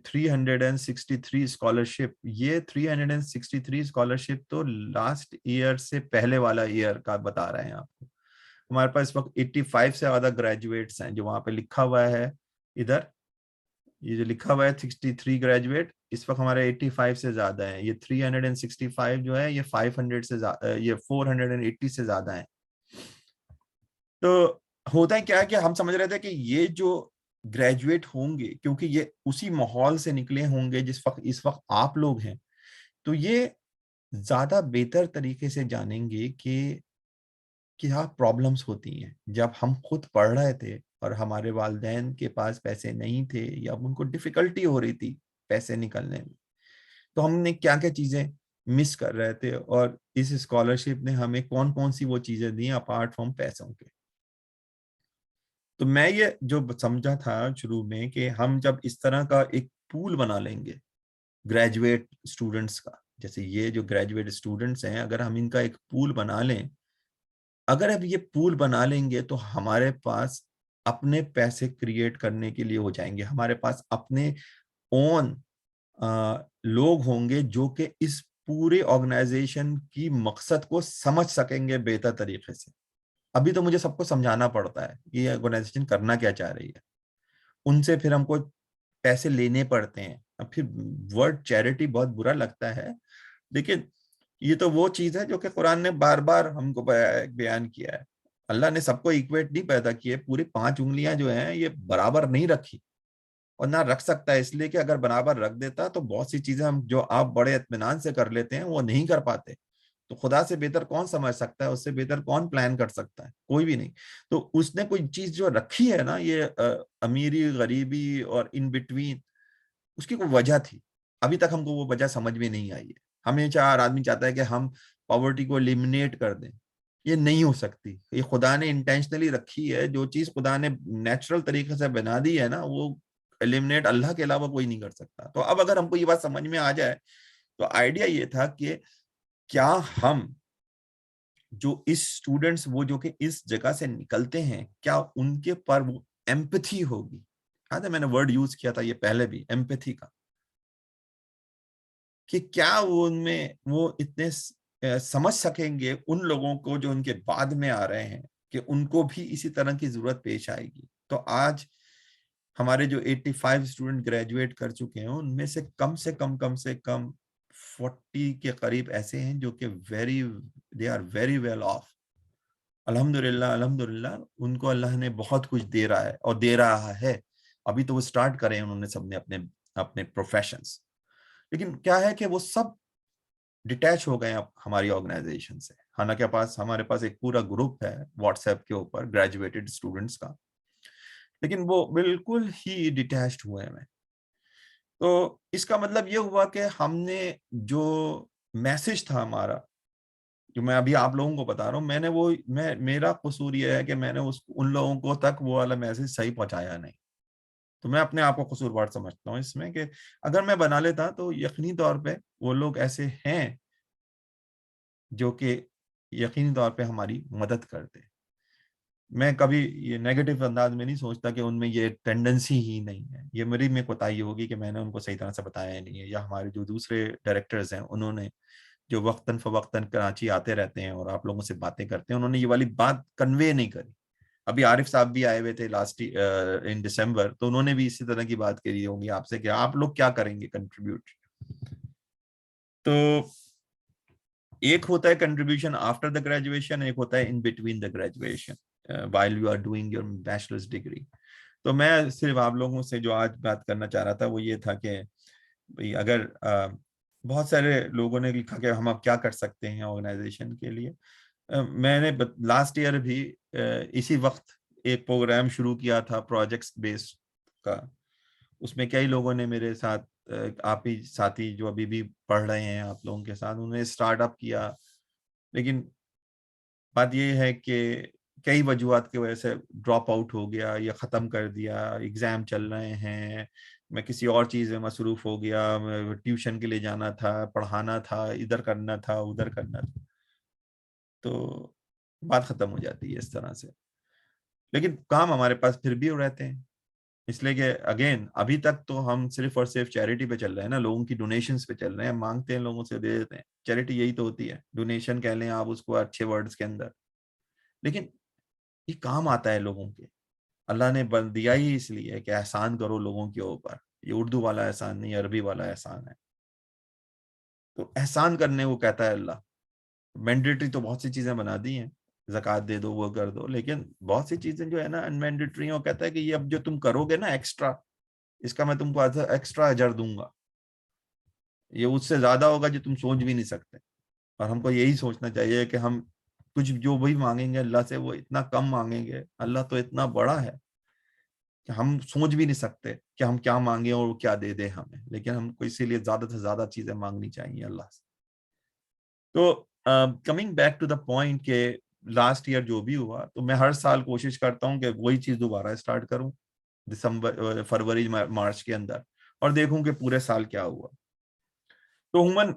363 स्कॉलरशिप, ये 363 स्कॉलरशिप तो लास्ट ईयर से पहले वाला ईयर का बता रहे हैं आपको। हमारे पास इस वक्त 85 से ज्यादा ग्रेजुएट्स हैं, जो वहां पे लिखा हुआ है इधर, ये जो लिखा हुआ है 63 ग्रेजुएट, इस वक्त हमारे 85 से ज्यादा है। ये 365 जो है ये 500 से ये 480 से ज्यादा है। तो होता है क्या है कि हम समझ रहे थे कि ये जो ग्रेजुएट होंगे, क्योंकि ये उसी माहौल से निकले होंगे जिस वक्त इस वक्त आप लोग हैं, तो ये ज्यादा बेहतर तरीके से जानेंगे कि क्या प्रॉब्लम्स होती हैं। जब हम खुद पढ़ रहे थे और हमारे वालिदैन के पास पैसे नहीं थे या उनको डिफिकल्टी हो रही थी पैसे निकलने में, तो हमने क्या क्या चीजें मिस कर रहे थे, और इस स्कॉलरशिप ने हमें कौन कौन सी वो चीजें दी अपार्ट फ्रॉम पैसों के। तो मैं ये जो समझा था शुरू में कि हम जब इस तरह का एक पूल बना लेंगे ग्रेजुएट स्टूडेंट्स का, जैसे ये जो ग्रेजुएट स्टूडेंट्स हैं, अगर हम इनका एक पूल बना लें, अगर अब ये पूल बना लेंगे तो हमारे पास अपने पैसे क्रिएट करने के लिए हो जाएंगे, हमारे पास अपने ओन लोग होंगे जो कि इस पूरे ऑर्गेनाइजेशन की मकसद को समझ सकेंगे बेहतर तरीके से। अभी तो मुझे सबको समझाना पड़ता है ये ऑर्गेनाइजेशन करना क्या चाह रही है, उनसे फिर हमको पैसे लेने पड़ते हैं। अब फिर वर्ड चैरिटी बहुत बुरा लगता है, लेकिन ये तो वो चीज है जो कि कुरान ने बार बार हमको बयान किया है। अल्लाह ने सबको इक्वेट नहीं पैदा किए, पूरी 5 उंगलियां जो हैं ये बराबर नहीं रखी, और ना रख सकता है, इसलिए कि अगर बराबर रख देता तो बहुत सी चीजें हम जो आप बड़े इत्मीनान से कर लेते हैं वो नहीं कर पाते। तो खुदा से बेहतर कौन समझ सकता है, उससे बेहतर कौन प्लान कर सकता है, कोई भी नहीं। तो उसने कोई चीज जो रखी है ना, ये अमीरी गरीबी और इन बिटवीन, उसकी कोई वजह थी। अभी तक हमको वो वजह समझ में नहीं आई है। हमेशा हर आदमी चाहता है कि हम पॉवर्टी को एलिमिनेट कर दें, ये नहीं हो सकती। ये खुदा ने इंटेंशनली रखी है, जो चीज खुदा ने नेचुरल तरीके से बना दी है ना, वो एलिमिनेट अल्लाह के अलावा कोई नहीं कर सकता। तो अब अगर हमको ये बात समझ में आ जाए, तो आइडिया ये था कि क्या हम जो इस स्टूडेंट्स वो जो कि इस जगह से निकलते हैं, क्या उनके पर वो एम्पैथी होगी। याद है मैंने वर्ड यूज किया था ये पहले भी, एम्पैथी का, कि क्या वो उनमें वो इतने समझ सकेंगे उन लोगों को जो उनके बाद में आ रहे हैं, कि उनको भी इसी तरह की जरूरत पेश आएगी। तो आज हमारे जो 85 स्टूडेंट ग्रेजुएट कर चुके हैं, उनमें से कम 40 के करीब ऐसे हैं जो कि they are very well off. अल्हम्दुलिल्लाह अल्हम्दुलिल्लाह, उनको अल्लाह ने बहुत कुछ दे रहा है और दे रहा है। अभी तो वो स्टार्ट करे उन्होंने सबने अपने अपने प्रोफेशंस, लेकिन क्या है कि वो सब डिटैच हो गए अब हमारी ऑर्गेनाइजेशन से। हालांकि हमारे पास एक पूरा ग्रुप है व्हाट्सएप के ऊपर ग्रेजुएटेड स्टूडेंट्स का, लेकिन वो बिल्कुल ही डिटैच्ड हुए हैं। तो इसका मतलब ये हुआ कि हमने जो मैसेज था हमारा, जो मैं अभी आप लोगों को बता रहा हूँ, मेरा कसूर ये है कि मैंने उन लोगों को तक वो वाला मैसेज सही पहुंचाया नहीं। तो मैं अपने आप को कसूरवार समझता हूँ इसमें, कि अगर मैं बना लेता तो यकीनी तौर पे वो लोग ऐसे हैं जो कि यकीनी तौर पे हमारी मदद करते। मैं कभी ये नेगेटिव अंदाज में नहीं सोचता कि उनमें ये टेंडेंसी ही नहीं है। ये मेरी में कोताही होगी कि मैंने उनको सही तरह से बताया नहीं है, या हमारे जो दूसरे डायरेक्टर्स हैं उन्होंने, जो वक्तन फवक्तन कराची आते रहते हैं और आप लोगों से बातें करते हैं, उन्होंने ये वाली बात कन्वे नहीं करी। अभी आरिफ साहब भी आए हुए थे लास्ट इन दिसंबर, तो उन्होंने भी इसी तरह की बात करी होंगी आपसे कि आप लोग क्या करेंगे कंट्रीब्यूट। तो एक होता है कंट्रीब्यूशन आफ्टर द ग्रेजुएशन, एक होता है in between the graduation while you are doing your bachelors degree. तो मैं सिर्फ आप लोगों से जो आज बात करना चाह रहा था वो ये था कि भाई अगर बहुत सारे लोगों ने लिखा कि हम अब क्या कर सकते हैं ऑर्गेनाइजेशन के लिए। मैंने लास्ट ईयर भी इसी वक्त एक प्रोग्राम शुरू किया था प्रोजेक्ट्स बेस्ड का। उसमें कई लोगों ने मेरे साथ, आप ही साथी जो अभी भी पढ़ रहे हैं आप लोगों के साथ, उन्होंने स्टार्टअप किया। लेकिन बात ये है कि कई वजूहत की वजह से ड्रॉप आउट हो गया या ख़त्म कर दिया, एग्ज़ाम चल रहे हैं, मैं किसी और चीज़ में मसरूफ़ हो गया, ट्यूशन के लिए जाना था, पढ़ाना था, इधर करना था उधर करना था, तो बात ख़त्म हो जाती है इस तरह से। लेकिन काम हमारे पास फिर भी रहते हैं। इसलिए कि अगेन अभी तक तो हम सिर्फ और सिर्फ चैरिटी पे चल रहे हैं ना, लोगों की डोनेशंस पे चल रहे हैं, मांगते हैं लोगों से, दे देते हैं। चैरिटी यही तो होती है, डोनेशन कह लें आप उसको अच्छे वर्ड्स के अंदर, लेकिन ये काम आता है लोगों के। अल्लाह ने बल दिया ही इसलिए कि एहसान करो लोगों के ऊपर। ये उर्दू वाला एहसान नहीं, अरबी वाला एहसान है। तो एहसान करने को कहता है अल्लाह। मैंडेटरी तो बहुत सी चीजें बना दी हैं, ज़कात दे दो, वो कर दो, लेकिन बहुत सी चीजें जो है ना अनमैंडेटरी, वो कहता है कि ये अब जो तुम करोगे ना एक्स्ट्रा, इसका मैं तुमको एक्स्ट्रा अजर दूंगा। ये उससे ज्यादा होगा जो तुम सोच भी नहीं सकते। और हमको यही सोचना चाहिए कि हम कुछ जो भी मांगेंगे अल्लाह से वो इतना कम मांगेंगे। अल्लाह तो इतना बड़ा है कि हम सोच भी नहीं सकते कि हम क्या मांगे और वो क्या दे दे हमें, लेकिन हमको इसीलिए ज्यादा से ज्यादा चीजें मांगनी चाहिए अल्लाह से। तो coming back to the point के लास्ट ईयर जो भी हुआ, तो मैं हर साल कोशिश करता हूँ कि वही चीज दोबारा स्टार्ट करूं दिसंबर फरवरी मार्च के अंदर, और देखूं कि पूरे साल क्या हुआ। तो उमूमन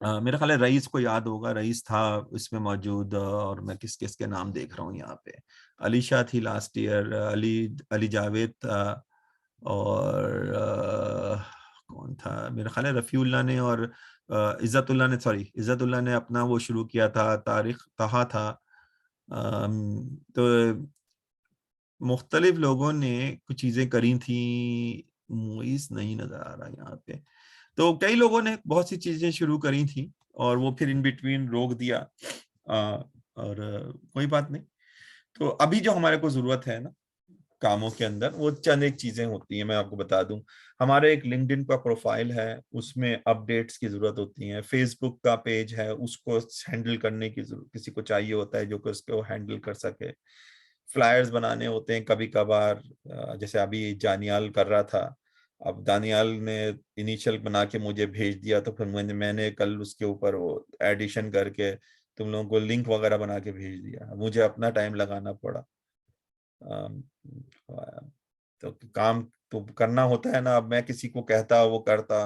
मेरा ख्याल है रईस को याद होगा, रईस था इसमें मौजूद, और मैं किस किस के नाम देख रहा हूँ यहाँ पे। अलीशा थी लास्ट ईयर, अली अली जावेद था, और कौन था, मेरा ख्याल है रफ़ीउल्लाह ने, और इज़्ज़तुल्लाह ने, सॉरी इज़्ज़तुल्लाह ने अपना वो शुरू किया था, तारिक तहा था। तो मुख्तलिफ लोगों ने कुछ चीज़ें करी थी। मुइस नहीं नजर आ रहा यहाँ पे। तो कई लोगों ने बहुत सी चीजें शुरू करी थी और वो फिर इन बिटवीन रोक दिया। और कोई बात नहीं। तो अभी जो हमारे को जरूरत है ना कामों के अंदर, वो चंद एक चीजें होती हैं, मैं आपको बता दूं। हमारे एक लिंक्डइन का प्रोफाइल है, उसमें अपडेट्स की जरूरत होती है। फेसबुक का पेज है, उसको हैंडल करने की जरूरत किसी को चाहिए होता है, जो कि उसको हैंडल कर सके। फ्लायर्स बनाने होते हैं कभी कभार, जैसे अभी जानियाल कर रहा था। अब दानियाल ने इनिशियल बना के मुझे भेज दिया, तो फिर मैंने कल उसके ऊपर वो एडिशन करके तुम लोगों को लिंक वगैरह बना के भेज दिया। मुझे अपना टाइम लगाना पड़ा। अम, तो काम तो करना होता है ना। अब मैं किसी को कहता वो करता,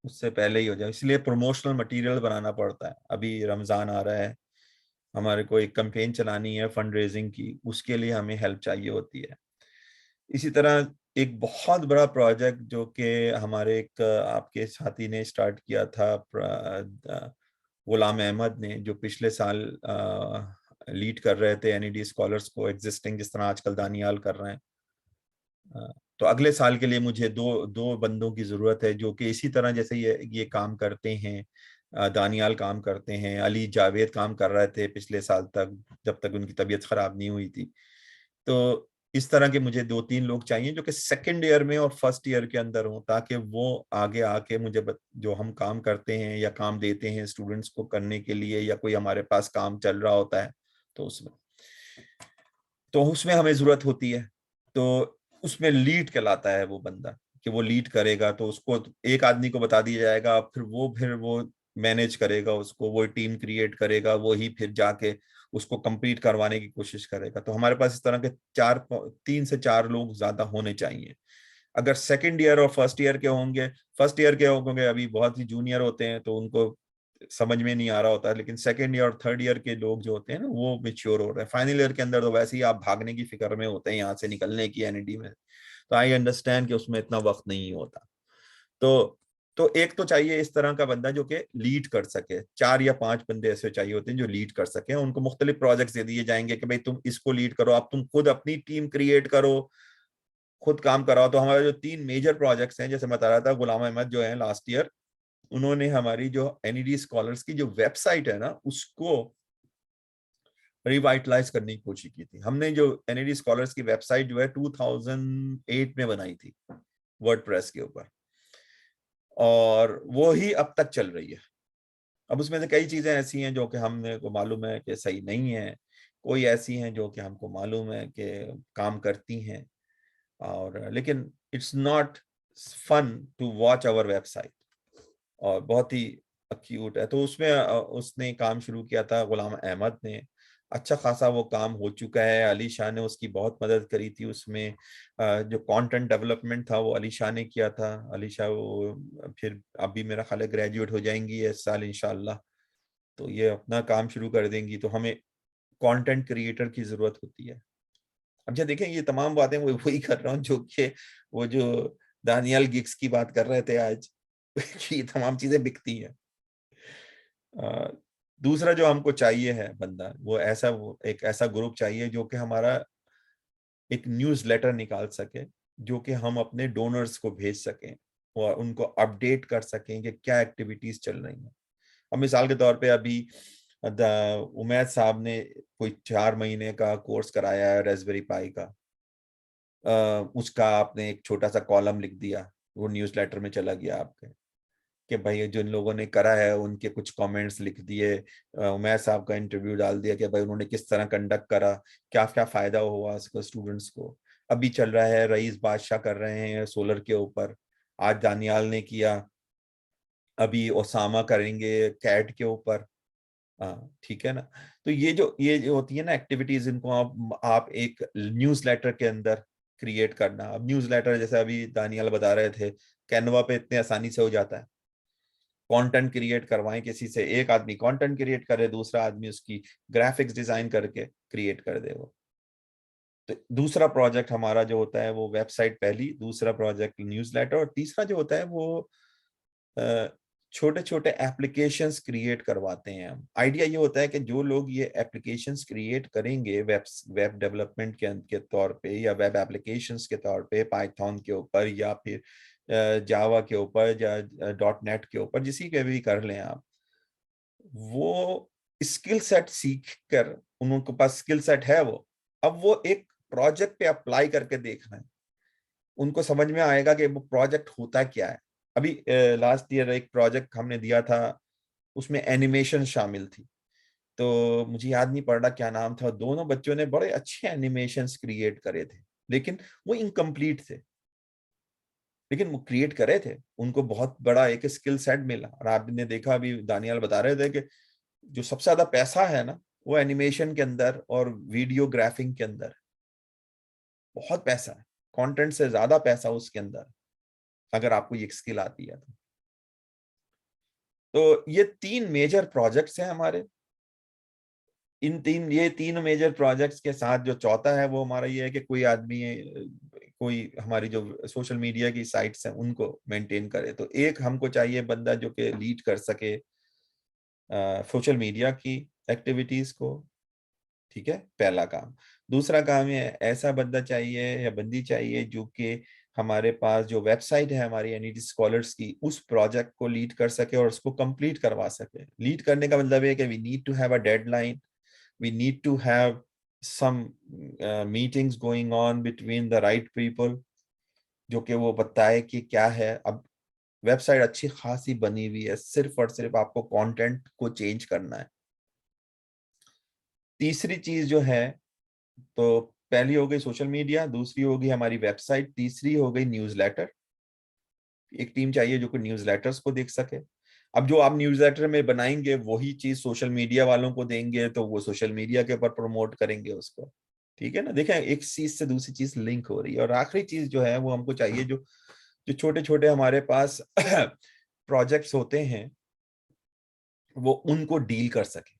उससे पहले ही हो जाए, इसलिए प्रमोशनल मटेरियल बनाना पड़ता है। अभी रमजान आ रहा है, हमारे को एक कैंपेन चलानी है फंड रेजिंग की, उसके लिए हमें हेल्प चाहिए होती है। इसी तरह एक बहुत बड़ा प्रोजेक्ट जो कि हमारे एक आपके साथी ने स्टार्ट किया था, गुलाम अहमद ने, जो पिछले साल लीड कर रहे थे एनईडी स्कॉलर्स को एग्जिस्टिंग, जिस तरह आजकल दानियाल कर रहे हैं। तो अगले साल के लिए मुझे दो दो बंदों की जरूरत है जो कि इसी तरह जैसे ये काम करते हैं। दानियाल काम करते हैं, अली जावेद काम कर रहे थे पिछले साल तक, जब तक उनकी तबीयत खराब नहीं हुई थी। तो इस तरह के मुझे 2-3 लोग चाहिए जो कि सेकंड ईयर में और फर्स्ट ईयर के अंदर हों, ताकि वो आगे आके मुझे जो हम काम करते हैं या काम देते हैं स्टूडेंट्स को करने के लिए, या कोई हमारे पास काम चल रहा होता है तो उसमें हमें जरूरत होती है। तो उसमें लीड कहलाता है वो बंदा, कि वो लीड करेगा। तो उसको एक आदमी को बता दिया जाएगा, फिर वो मैनेज करेगा उसको, वो टीम क्रिएट करेगा, वो ही फिर जाके उसको कंप्लीट करवाने की कोशिश करेगा। तो हमारे पास इस तरह के 3 से 4 लोग ज्यादा होने चाहिए। अगर सेकंड ईयर और फर्स्ट ईयर के होंगे, फर्स्ट ईयर के होंगे अभी बहुत ही जूनियर होते हैं तो उनको समझ में नहीं आ रहा होता है, लेकिन सेकंड ईयर और थर्ड ईयर के लोग जो होते हैं ना वो मेच्योर हो रहे हैं। फाइनल ईयर के अंदर तो वैसे ही आप भागने की फिक्र में होते हैं यहाँ से निकलने की एनईडी में, तो आई अंडरस्टैंड कि उसमें इतना वक्त नहीं होता। तो एक तो चाहिए इस तरह का बंदा जो कि लीड कर सके। 4 या 5 बंदे ऐसे चाहिए होते हैं जो लीड कर सके। उनको मुख्तलिफ प्रोजेक्ट्स दे दिए जाएंगे कि भाई तुम इसको लीड करो, आप तुम खुद अपनी टीम क्रिएट करो, खुद काम कराओ। तो हमारे जो 3 मेजर प्रोजेक्ट्स हैं, जैसे मैं बता रहा था, गुलाम अहमद जो है लास्ट ईयर, उन्होंने हमारी जो एनईडी स्कॉलर्स की जो वेबसाइट है ना उसको रिवाइटलाइज करने की कोशिश की थी। हमने जो एनईडी स्कॉलर्स की वेबसाइट जो है 2008 में बनाई थी वर्डप्रेस के ऊपर, और वो ही अब तक चल रही है। अब उसमें से कई चीजें ऐसी हैं जो कि हमने को मालूम है कि सही नहीं है, कोई ऐसी हैं जो कि हमको मालूम है कि काम करती हैं, और लेकिन it's not fun to watch our website, और बहुत ही अक्यूट है। तो उसमें उसने काम शुरू किया था गुलाम अहमद ने। अच्छा खासा वो काम हो चुका है। अली शाह ने उसकी बहुत मदद करी थी उसमें। जो कंटेंट डेवलपमेंट था वो अली शाह ने किया था। अली शाह वो फिर अभी मेरा ख्याल है ग्रेजुएट हो जाएंगी इस साल इंशाल्लाह, तो ये अपना काम शुरू कर देंगी। तो हमें कंटेंट क्रिएटर की जरूरत होती है। अब जब देखें ये तमाम बातें वो वही कर रहा हूँ जो कि वो जो दानियल गिग्स की बात कर रहे थे आज कि ये तमाम चीजें बिकती हैं। दूसरा जो हमको चाहिए है बंदा, वो एक ऐसा ग्रुप चाहिए जो कि हमारा एक न्यूज़ लेटर निकाल सके, जो कि हम अपने डोनर्स को भेज सकें और उनको अपडेट कर सकें कि क्या एक्टिविटीज चल रही हैं। अब मिसाल के तौर पे अभी उमैद साहब ने कोई 4 महीने का कोर्स कराया है रास्पबेरी पाई का। उसका आपने एक छोटा सा कॉलम लिख दिया, वो न्यूज़लेटर में चला गया आपके, कि भाई जिन लोगों ने करा है उनके कुछ कमेंट्स लिख दिए। उमैर साहब का इंटरव्यू डाल दिया कि भाई उन्होंने किस तरह कंडक्ट करा, क्या क्या फायदा हुआ उसको स्टूडेंट्स को। अभी चल रहा है रईस बादशाह कर रहे हैं सोलर के ऊपर, आज दानियाल ने किया, अभी ओसामा करेंगे कैट के ऊपर। हाँ ठीक है ना। तो ये जो होती है ना एक्टिविटीज, इनको आप एक न्यूज़लेटर के अंदर क्रिएट करना। अब न्यूज़लेटर जैसे अभी दानियाल बता रहे थे, कैनवा पे इतने आसानी से हो जाता है। कंटेंट क्रिएट करवाएं किसी से, एक आदमी कंटेंट क्रिएट करे, दूसरा आदमी उसकी ग्राफिक्स डिजाइन करके क्रिएट कर दे वो। तो दूसरा प्रोजेक्ट हमारा जो होता है वो वेबसाइट पहली, दूसरा प्रोजेक्ट न्यूज़लेटर, और तीसरा जो होता है वो छोटे छोटे एप्लीकेशंस क्रिएट करवाते हैं हम। आइडिया ये होता है कि जो लोग ये एप्लीकेशंस क्रिएट करेंगे वेब डेवलपमेंट के तौर पे, या वेब एप्लीकेशंस के तौर पे पाइथन के ऊपर, या फिर जावा के ऊपर, या .NET के ऊपर, जिसी के भी कर लें आप, वो स्किल सेट सीख कर, उनके पास स्किल सेट है वो, अब वो एक प्रोजेक्ट पे अप्लाई करके देखना है, उनको समझ में आएगा कि वो प्रोजेक्ट होता क्या है। अभी लास्ट ईयर एक प्रोजेक्ट हमने दिया था, उसमें एनिमेशन शामिल थी, तो मुझे याद नहीं पड़ रहा क्या नाम था। दोनों बच्चों ने बड़े अच्छे एनिमेशंस क्रिएट करे थे, लेकिन वो इनकम्प्लीट थे, लेकिन वो क्रिएट करे थे, उनको बहुत बड़ा एक स्किल सेट मिला। और आपने देखा, अभी दानियाल बता रहे थे कि जो सबसे ज्यादा पैसा है ना वो एनिमेशन के अंदर और वीडियो ग्राफिंग के अंदर, बहुत पैसा है, कंटेंट से ज्यादा पैसा उसके अंदर, अगर आपको ये स्किल आती है तो ये 3 मेजर प्रोजेक्ट्स हैं हमारे। ये तीन मेजर प्रोजेक्ट्स के साथ जो चौथा है वो हमारा ये है कि कोई आदमी कोई हमारी जो सोशल मीडिया की साइट्स हैं उनको मेंटेन करे। तो एक हमको चाहिए बंदा जो कि लीड कर सके सोशल मीडिया की एक्टिविटीज को, ठीक है, पहला काम। दूसरा काम है ऐसा बंदा चाहिए या बंदी चाहिए जो कि हमारे पास जो वेबसाइट है हमारी एनईटी स्कॉलर्स की, उस प्रोजेक्ट को लीड कर सके और उसको कंप्लीट करवा सके। लीड करने का मतलब है कि we need to have a deadline, we need to have some meetings going on between the right people, जो कि वो बताए कि क्या है। अब वेबसाइट अच्छी खासी बनी हुई है, सिर्फ और सिर्फ आपको कंटेंट को चेंज करना है। तीसरी चीज जो है, तो पहली हो गई सोशल मीडिया, दूसरी होगी हमारी वेबसाइट, तीसरी हो गई न्यूज़लेटर। एक टीम चाहिए जो कि न्यूज़लेटर्स को देख सके। अब जो आप न्यूज़लेटर में बनाएंगे वही चीज सोशल मीडिया वालों को देंगे, तो वो सोशल मीडिया के ऊपर प्रमोट करेंगे उसको, ठीक है ना। देखें एक चीज से दूसरी चीज लिंक हो रही है। और आखिरी चीज जो है वो हमको चाहिए, जो जो छोटे छोटे हमारे पास प्रोजेक्ट्स होते हैं वो उनको डील कर सके।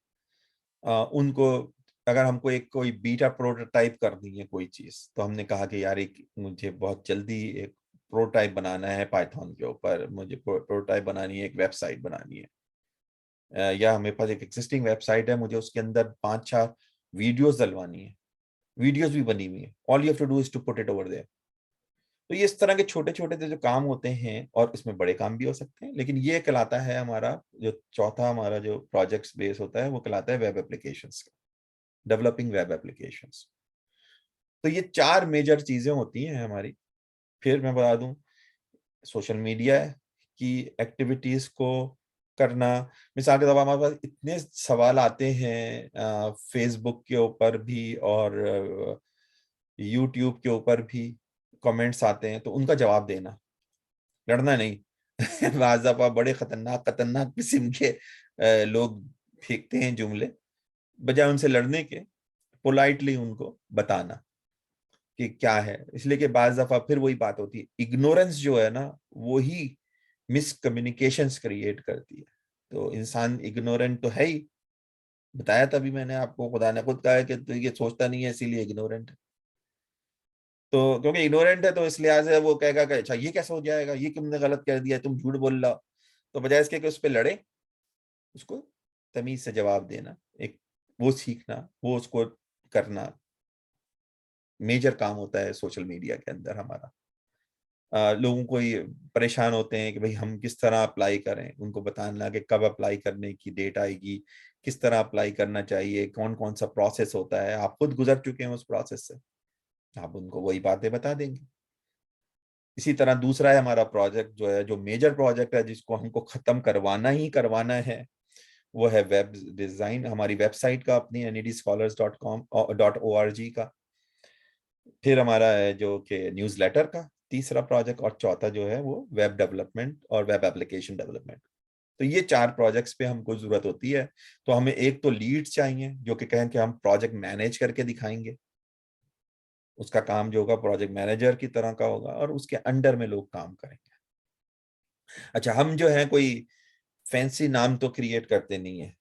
उनको, अगर हमको एक कोई बीटा प्रोटोटाइप करनी है कोई चीज, तो हमने कहा कि यार एक मुझे बहुत जल्दी एक प्रोटोटाइप बनाना है पाइथन के ऊपर, मुझे प्रोटोटाइप बनानी है, एक वेबसाइट बनानी है, या हमेरे पास एक एग्जिस्टिंग वेबसाइट है, मुझे उसके अंदर 5-6 वीडियोस डलवानी है, वीडियोस भी बनी हुई है, all you have to do is to put it over there. तो ये इस तरह के छोटे छोटे जो काम होते हैं, और इसमें बड़े काम भी हो सकते हैं, लेकिन ये कहलाता है हमारा जो चौथा हमारा जो प्रोजेक्ट्स बेस होता है वो कहलाता है web applications, developing web applications. तो ये 4 मेजर चीजें होती हैं हमारी। फिर मैं बता दूं, सोशल मीडिया की एक्टिविटीज को करना, मिसाल के तौर पर हमारे पास इतने सवाल आते हैं फेसबुक के ऊपर भी और यूट्यूब के ऊपर भी कमेंट्स आते हैं, तो उनका जवाब देना, लड़ना नहीं। बाज़ दफा बड़े खतरनाक खतरनाक किस्म के लोग फेंकते हैं जुमले, बजाय उनसे लड़ने के पोलाइटली उनको बताना कि क्या है। इसलिए कि बाज़ दफा फिर वही बात होती है, इग्नोरेंस जो है ना वही मिसकम्युनिकेशंस क्रिएट करती है। तो इंसान इग्नोरेंट तो है ही, बताया तभी मैंने आपको, खुदा ने खुद कहा है कि तो ये सोचता नहीं है इसीलिए इग्नोरेंट है। तो क्योंकि इग्नोरेंट है तो इस लिहाज से वो कहेगा कि अच्छा ये कैसे हो जाएगा, ये तुमने गलत कर दिया, तुम झूठ बोल रहा हो। तो बजाय इसके कि उस पर लड़े, उसको तमीज से जवाब देना, एक वो सीखना, वो उसको करना मेजर काम होता है सोशल मीडिया के अंदर हमारा। लोगों को ये परेशान होते हैं कि भाई हम किस तरह अप्लाई करें, उनको बताना कि कब अप्लाई करने की डेट आएगी, किस तरह अप्लाई करना चाहिए, कौन कौन सा प्रोसेस होता है। आप खुद गुजर चुके हैं उस प्रोसेस से, आप उनको वही बातें बता देंगे। इसी तरह दूसरा है हमारा प्रोजेक्ट जो है, जो मेजर प्रोजेक्ट है जिसको हमको खत्म करवाना ही करवाना है, वो है वेब डिजाइन, हमारी वेबसाइट का, अपनी nedscholars.com.org का। फिर हमारा है जो कि न्यूज़लेटर का तीसरा प्रोजेक्ट, और चौथा जो है वो वेब डेवलपमेंट और वेब एप्लीकेशन डेवलपमेंट। तो ये 4 प्रोजेक्ट्स पे हमको जरूरत होती है। तो हमें एक तो लीड चाहिए जो कि कहें कि हम प्रोजेक्ट मैनेज करके दिखाएंगे, उसका काम जो होगा प्रोजेक्ट मैनेजर की तरह का होगा, और उसके अंडर में लोग काम करेंगे। अच्छा, हम जो है कोई फैंसी नाम तो क्रिएट करते नहीं है।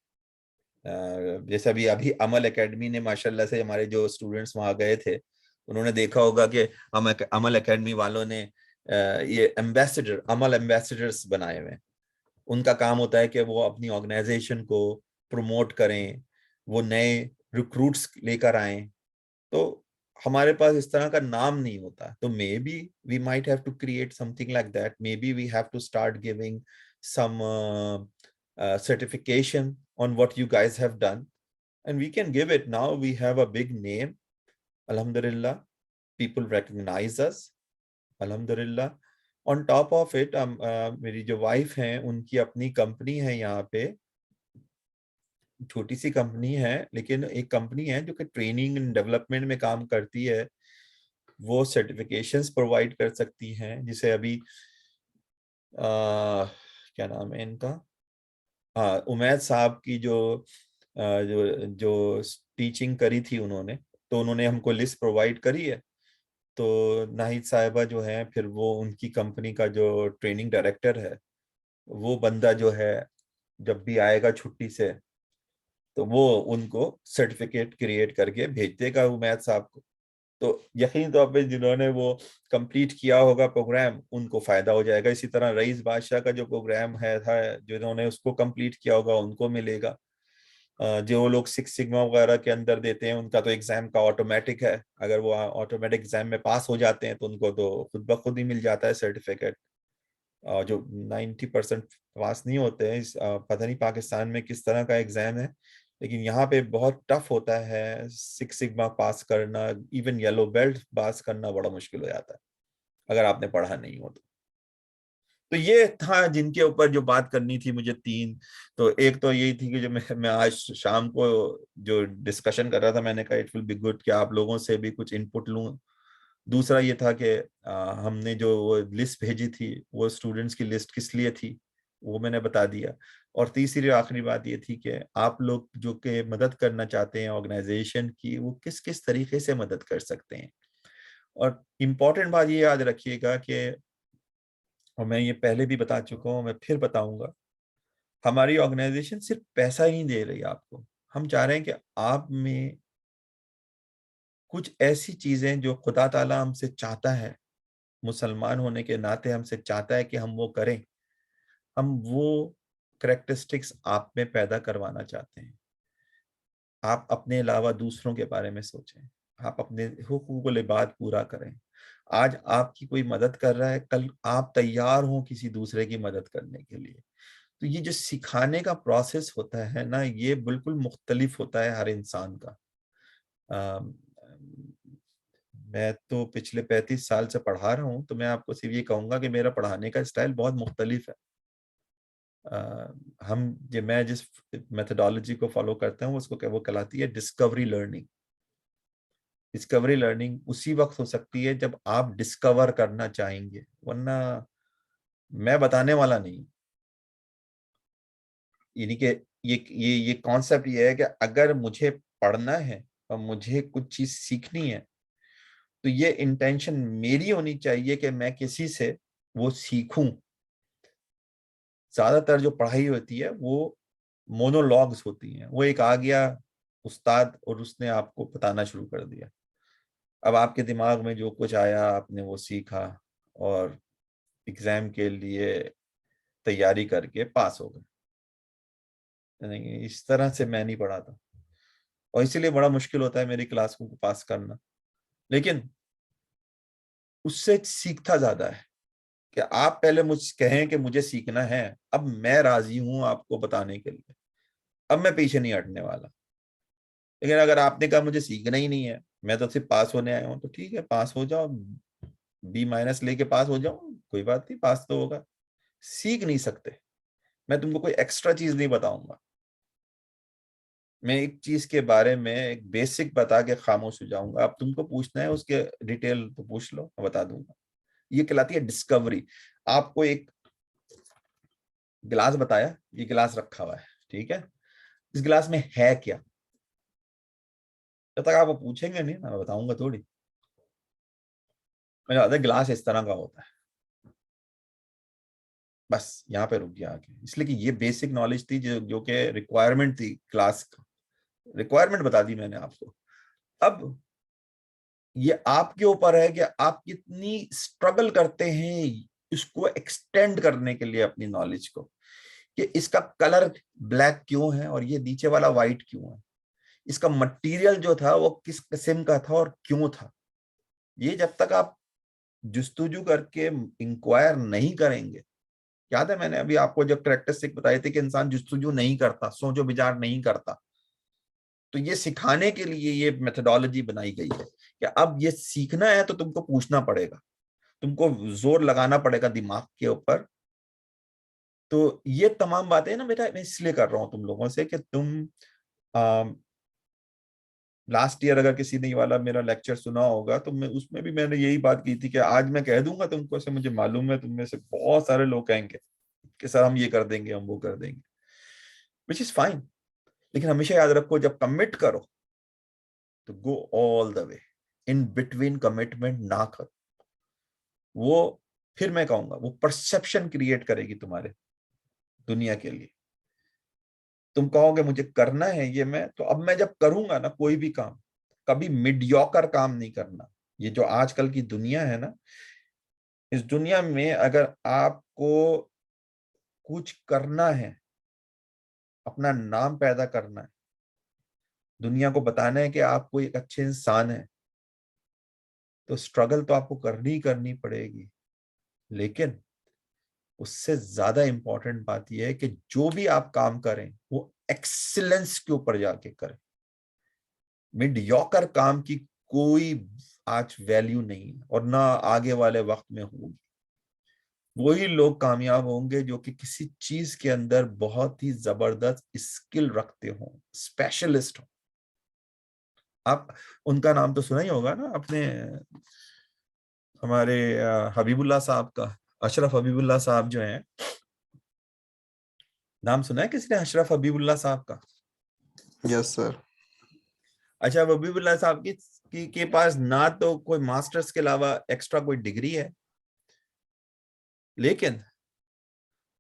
जैसे अभी अभी अमल एकेडमी ने माशाल्लाह से, हमारे जो स्टूडेंट्स वहां गए थे उन्होंने देखा होगा कि अमल एकेडमी वालों ने ये एम्बेसडर, अमल एम्बेसडर्स बनाए हुए हैं। उनका काम होता है कि वो अपनी ऑर्गेनाइजेशन को प्रमोट करें, वो नए रिक्रूट्स लेकर आए। तो हमारे पास इस तरह का नाम नहीं होता, तो maybe we might have to create something like that. Maybe we have to start giving some certification on what you guys have done, and we can give it. Now we have a big name, alhamdulillah, people recognize us, alhamdulillah. On top of it, मेरी जो wife हैं उनकी अपनी company है यहाँ पे, छोटी सी company है लेकिन एक कंपनी है जो कि ट्रेनिंग एंड डेवलपमेंट में काम करती है। वो सर्टिफिकेशंस प्रोवाइड कर सकती हैं, जिसे अभी क्या नाम है इनका, हाँ, उमैद साहब की जो जो टीचिंग करी थी उन्होंने, तो उन्होंने हमको लिस्ट प्रोवाइड करी है। तो नाहिद साहिबा जो है, फिर वो उनकी कंपनी का जो ट्रेनिंग डायरेक्टर है, वो बंदा जो है जब भी आएगा छुट्टी से तो वो उनको सर्टिफिकेट क्रिएट करके भेज देगा उमैद साहब को। तो यकीन तौर पे जिन्होंने वो कंप्लीट किया होगा प्रोग्राम, उनको फायदा हो जाएगा। इसी तरह रईस बादशाह का जो प्रोग्राम है था, जिन्होंने उसको कंप्लीट किया होगा उनको मिलेगा। जो लोग सिक्स सिग्मा वगैरह के अंदर देते हैं उनका तो एग्जाम का ऑटोमेटिक है, अगर वो ऑटोमेटिक एग्जाम में पास हो जाते हैं तो उनको तो खुद ब खुद ही मिल जाता है सर्टिफिकेट। जो 90% पास नहीं होते हैं, पता नहीं पाकिस्तान में किस तरह का एग्जाम है, लेकिन यहाँ पे बहुत टफ होता है सिक्स सिग्मा पास करना। इवन येलो बेल्ट पास करना बड़ा मुश्किल हो जाता है अगर आपने पढ़ा नहीं हो तो ये था जिनके ऊपर जो बात करनी थी मुझे 3। तो एक तो यही थी कि जो मैं आज शाम को जो डिस्कशन कर रहा था, मैंने कहा इट विल बी गुड कि आप लोगों से भी कुछ इनपुट लूं। दूसरा ये था कि हमने जो वो लिस्ट भेजी थी, वो स्टूडेंट्स की लिस्ट किस लिए थी वो मैंने बता दिया। और तीसरी आखिरी बात ये थी कि आप लोग जो के मदद करना चाहते हैं ऑर्गेनाइजेशन की, वो किस किस तरीके से मदद कर सकते हैं। और इम्पोर्टेंट बात ये याद रखिएगा कि, और मैं ये पहले भी बता चुका हूँ, मैं फिर बताऊंगा, हमारी ऑर्गेनाइजेशन सिर्फ पैसा ही नहीं दे रही आपको। हम चाह रहे हैं कि आप में कुछ ऐसी चीजें जो खुदा ताला हमसे चाहता है, मुसलमान होने के नाते हमसे चाहता है कि हम वो करें, हम वो करेक्टरिस्टिक्स आप में पैदा करवाना चाहते हैं। आप अपने अलावा दूसरों के बारे में सोचें, आप अपने हुकूकुल इबाद पूरा करें। आज आपकी कोई मदद कर रहा है, कल आप तैयार हो किसी दूसरे की मदद करने के लिए। तो ये जो सिखाने का प्रोसेस होता है ना, ये बिल्कुल मुख्तलिफ होता है हर इंसान का। अम, मैं तो पिछले 35 साल से पढ़ा रहा हूँ, तो मैं आपको सिर्फ ये कहूंगा कि मेरा पढ़ाने का स्टाइल बहुत मुख्तलिफ है। मैं जिस मेथोडोलॉजी को फॉलो करता हूँ उसको वो कहलाती है डिस्कवरी लर्निंग। डिस्कवरी लर्निंग उसी वक्त हो सकती है जब आप डिस्कवर करना चाहेंगे, वरना मैं बताने वाला नहीं। यानी कि ये कॉन्सेप्ट ये है कि अगर मुझे पढ़ना है और मुझे कुछ चीज सीखनी है, तो ये इंटेंशन मेरी होनी चाहिए कि मैं किसी से वो सीखूं। ज्यादातर जो पढ़ाई होती है वो मोनोलॉग्स होती हैं, वो एक आ गया उस्ताद और उसने आपको बताना शुरू कर दिया। अब आपके दिमाग में जो कुछ आया आपने वो सीखा और एग्जाम के लिए तैयारी करके पास हो गए। नहीं, इस तरह से मैं नहीं पढ़ाता और इसीलिए बड़ा मुश्किल होता है मेरी क्लास को पास करना। लेकिन उससे सीखता ज्यादा है कि आप पहले मुझसे कहें कि मुझे सीखना है, अब मैं राजी हूं आपको बताने के लिए, अब मैं पीछे नहीं हटने वाला। लेकिन अगर आपने कहा मुझे सीखना ही नहीं है, मैं तो सिर्फ पास होने आया हूं, तो ठीक है पास हो जाओ, B- लेके पास हो जाओ, कोई बात नहीं, पास तो होगा। सीख नहीं सकते, मैं तुमको कोई एक्स्ट्रा चीज नहीं बताऊंगा। मैं एक चीज के बारे में एक बेसिक बता के खामोश हो जाऊंगा। अब तुमको पूछना है उसके डिटेल तो पूछ लो, मैं बता दूंगा। ये कहलाती है डिस्कवरी। आपको एक गिलास बताया, ये गिलास रखा हुआ है, ठीक है, इस गिलास में है क्या, जब तक आप वो पूछेंगे नहीं ना, मैं बताऊंगा थोड़ी। मैंने कहा गिलास इस तरह का होता है, बस यहाँ पे रुक गया आगे। इसलिए कि ये बेसिक नॉलेज थी जो कि रिक्वायरमेंट थी क्लास का, रिक्वायरमेंट बता दी मैंने आपको। अब ये आपके ऊपर है कि आप कितनी स्ट्रगल करते हैं इसको एक्सटेंड करने के लिए अपनी नॉलेज को, कि इसका कलर ब्लैक क्यों है और ये नीचे वाला व्हाइट क्यों है, इसका मटेरियल जो था वो किस किस्म का था और क्यों था। ये जब तक आप जुस्तुजू करके इंक्वायर नहीं करेंगे, याद है मैंने अभी आपको जब कैरेक्टरिस्टिक बताई थी कि इंसान जुस्तुजू नहीं करता, सोचो विचार नहीं करता, तो ये सिखाने के लिए ये मेथोडोलॉजी बनाई गई है कि अब ये सीखना है तो तुमको पूछना पड़ेगा, तुमको जोर लगाना पड़ेगा दिमाग के ऊपर। तो ये तमाम बातें ना बेटा मैं इसलिए कर रहा हूं तुम लोगों से कि तुम लास्ट ईयर अगर किसी ने ये वाला मेरा लेक्चर सुना होगा तो मैं उसमें भी मैंने यही बात की थी कि आज मैं कह दूंगा तुमको से, मुझे मालूम है तुम में से बहुत सारे लोग कहेंगे कि सर हम ये कर देंगे, हम वो कर देंगे, विच इज फाइन। लेकिन हमेशा याद रखो जब कमिट करो तो go all the way, in between commitment ना करो। वो फिर मैं कहूंगा वो परसेप्शन क्रिएट करेगी तुम्हारे दुनिया के लिए। तुम कहोगे मुझे करना है ये, मैं तो अब मैं जब करूंगा ना कोई भी काम, कभी मिडियोकर काम नहीं करना। ये जो आजकल की दुनिया है ना, इस दुनिया में अगर आपको कुछ करना है, अपना नाम पैदा करना है, दुनिया को बताना है कि आप कोई एक अच्छे इंसान है, तो स्ट्रगल तो आपको करनी ही करनी पड़ेगी। लेकिन उससे ज्यादा इंपॉर्टेंट बात यह है कि जो भी आप काम करें वो एक्सीलेंस के ऊपर जाके करें। मीडियोकर काम की कोई आज वैल्यू नहीं है और ना आगे वाले वक्त में होगी। वही लोग कामयाब होंगे जो कि किसी चीज के अंदर बहुत ही जबरदस्त स्किल रखते हो, स्पेशलिस्ट हो। आप उनका नाम तो सुना ही होगा ना अपने, हमारे हबीबुल्लाह साहब का, अशरफ हबीबुल्लाह साहब जो हैं, नाम सुना है किसी ने अशरफ हबीबुल्लाह साहब का? Yes sir. अच्छा, हबीबुल्लाह साहब की के पास ना तो कोई मास्टर्स के अलावा एक्स्ट्रा कोई डिग्री है, लेकिन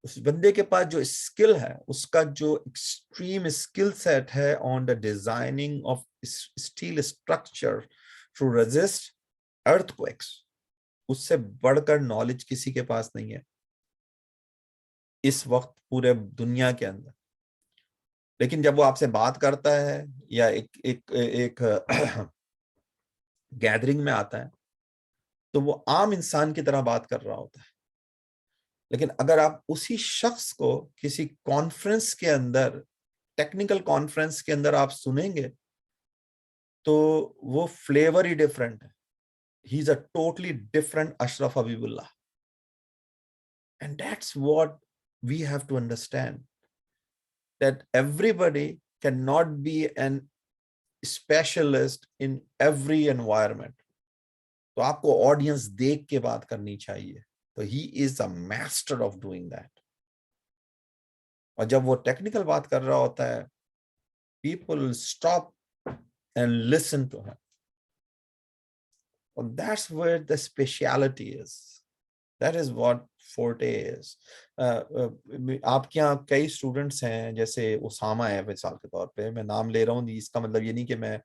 उस बंदे के पास जो स्किल है, उसका जो एक्सट्रीम स्किल सेट है on the designing of steel structure to resist earthquakes, उससे बढ़कर नॉलेज किसी के पास नहीं है इस वक्त पूरे दुनिया के अंदर। लेकिन जब वो आपसे बात करता है या एक गैदरिंग में आता है तो वो आम इंसान की तरह बात कर रहा होता है। लेकिन अगर आप उसी शख्स को किसी कॉन्फ्रेंस के अंदर, टेक्निकल कॉन्फ्रेंस के अंदर आप सुनेंगे तो वो फ्लेवर ही डिफरेंट है। He is a totally different Ashraf Habibullah, and that's what we have to understand, that everybody can not be an specialist in every environment. तो आपको ऑडियंस देख के बात करनी चाहिए, तो he is a master of doing that. और जब वो टेक्निकल बात कर रहा होता है, people stop and listen to him, and that's where the speciality is, that is what forte is. आपके यहाँ कई स्टूडेंट्स हैं, जैसे उसामा है मिसाल के तौर पे, मैं नाम ले रहा हूँ, इसका मतलब ये नहीं कि मैं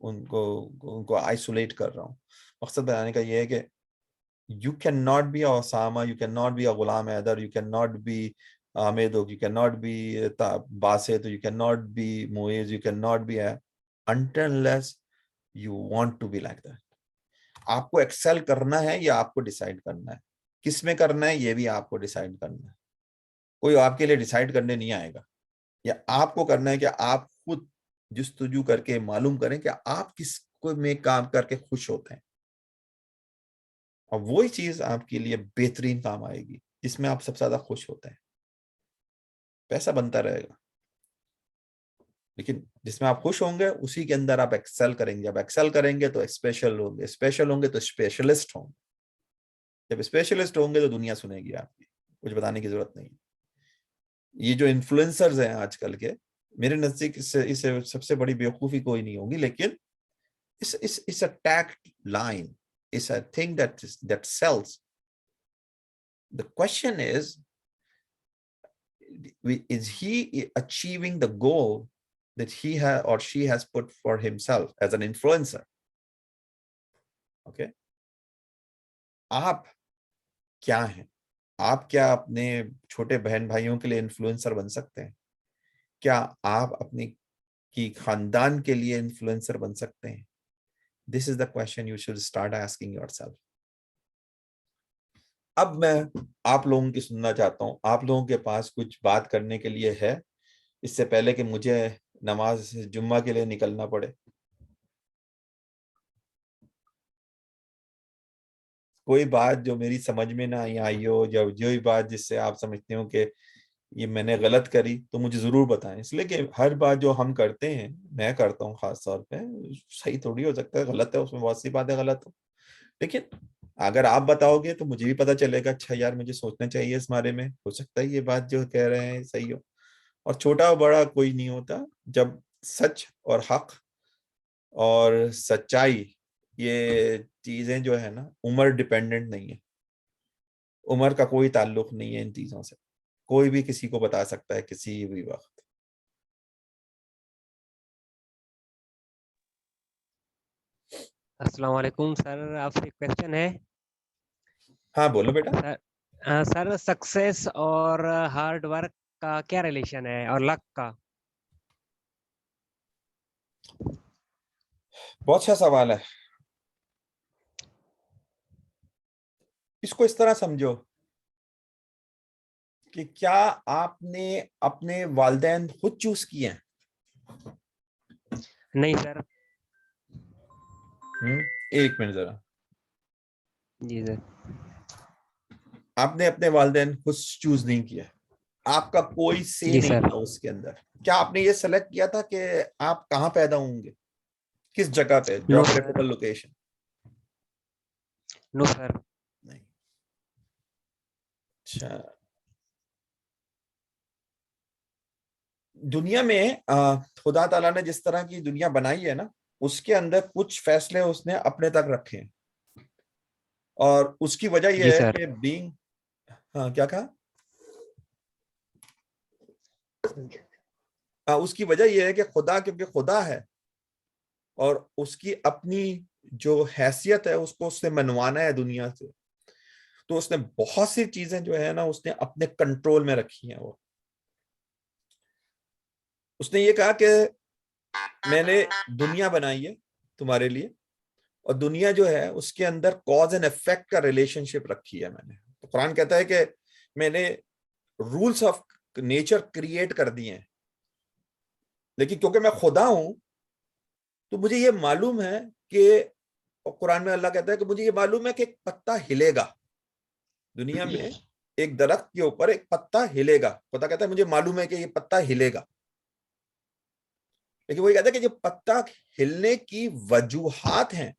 उनको उनको आइसोलेट कर रहा हूँ। मकसद बताने का ये है कि you cannot be a Osama, you cannot be a Ghulam Haider, you cannot be Ahmed, you cannot be Basit, you cannot be Muiz, you cannot be until unless you want to be like that. आपको Excel करना है या आपको decide करना है, किस में करना है ये भी आपको डिसाइड करना है। कोई आपके लिए डिसाइड करने नहीं आएगा, या आपको करना है कि आप खुद जुस्तजू करके मालूम करें कि आप किस को में काम करके खुश होते हैं, और वही चीज आपके लिए बेहतरीन काम आएगी जिसमें आप सबसे ज्यादा खुश होते हैं। पैसा बनता रहेगा, लेकिन जिसमें आप खुश होंगे उसी के अंदर आप एक्सेल करेंगे। जब एक्सेल करेंगे तो स्पेशल होंगे, स्पेशल होंगे तो स्पेशलिस्ट होंगे। जब स्पेशलिस्ट होंगे तो दुनिया सुनेगी आपकी, कुछ बताने की जरूरत नहीं। ये जो इन्फ्लुएंसर्स हैं आजकल के, मेरे नजदीक इससे सबसे बड़ी बेवकूफी कोई नहीं होगी, लेकिन इस a tact line, is a thing that sells. The question is he achieving the goal that he or she has put for himself as an influencer? Okay, आप क्या हैं? आप क्या अपने छोटे बहन भाइयों के लिए इन्फ्लुएंसर बन सकते हैं? क्या आप अपने की खानदान के लिए इन्फ्लुएंसर बन सकते हैं? This is the question you should start asking yourself. अब मैं आप लोगों की सुनना चाहता हूं। आप लोगों के पास कुछ बात करने के लिए है, इससे पहले कि मुझे नमाज जुम्मा के लिए निकलना पड़े? कोई बात जो मेरी समझ में ना आई हो, जब जो बात जिससे आप समझते हो कि ये मैंने गलत करी, तो मुझे जरूर बताएं। इसलिए कि हर बात जो हम करते हैं, मैं करता हूँ खास तौर पे, सही थोड़ी हो सकता है, गलत है, उसमें बहुत सी बातें गलत हो। लेकिन अगर आप बताओगे तो मुझे भी पता चलेगा, अच्छा यार मुझे सोचना चाहिए इस बारे में, हो सकता है ये बात जो कह रहे हैं सही हो। और छोटा बड़ा कोई नहीं होता, जब सच और हक और सच्चाई, ये चीजें जो है ना, उम्र डिपेंडेंट नहीं है। उम्र का कोई ताल्लुक नहीं है इन चीजों से, कोई भी किसी को बता सकता है किसी भी वक्त। अस्सलाम वालेकुम सर, आपसे क्वेश्चन है। हाँ बोलो बेटा। सर सक्सेस और हार्ड वर्क का क्या रिलेशन है, और लक का? बहुत अच्छा सवाल है। इसको इस तरह समझो कि क्या आपने अपने वालिदैन खुद चूज किए हैं? नहीं सर। एक मिनट जरा। जी सर। आपने अपने वालिदैन खुद चूज नहीं किया, आपका कोई से जी नहीं सर। था उसके अंदर। क्या आपने ये सेलेक्ट किया था कि आप कहाँ पैदा होंगे, किस जगह पे, no geographical sir. Location? No sir. नहीं। अच्छा, दुनिया में खुदा ताला ने जिस तरह की दुनिया बनाई है ना, उसके अंदर कुछ फैसले उसने अपने तक रखे हैं, और उसकी वजह जी यह है सर। कि बीइंग, हाँ क्या कहा? उसकी वजह यह है कि खुदा, क्योंकि खुदा है और उसकी अपनी जो हैसियत है उसको उसने मनवाना है दुनिया से, तो उसने बहुत सी चीजें जो है ना उसने अपने कंट्रोल में रखी हैं। वो उसने ये कहा कि मैंने दुनिया बनाई है तुम्हारे लिए, और दुनिया जो है उसके अंदर कॉज एंड इफेक्ट का रिलेशनशिप रखी है मैंने। तो कुरान कहता है कि मैंने रूल्स ऑफ नेचर क्रिएट कर दिए हैं, लेकिन क्योंकि मैं खुदा हूं तो मुझे ये मालूम है कि, कुरान में अल्लाह कहता है कि मुझे ये मालूम है कि एक पत्ता हिलेगा दुनिया में, एक दरख्त के ऊपर एक पत्ता हिलेगा। खुदा कहता है मुझे मालूम है कि ये पत्ता हिलेगा, लेकिन वही कहता है कि जो पत्ता हिलने की वजूहात हैं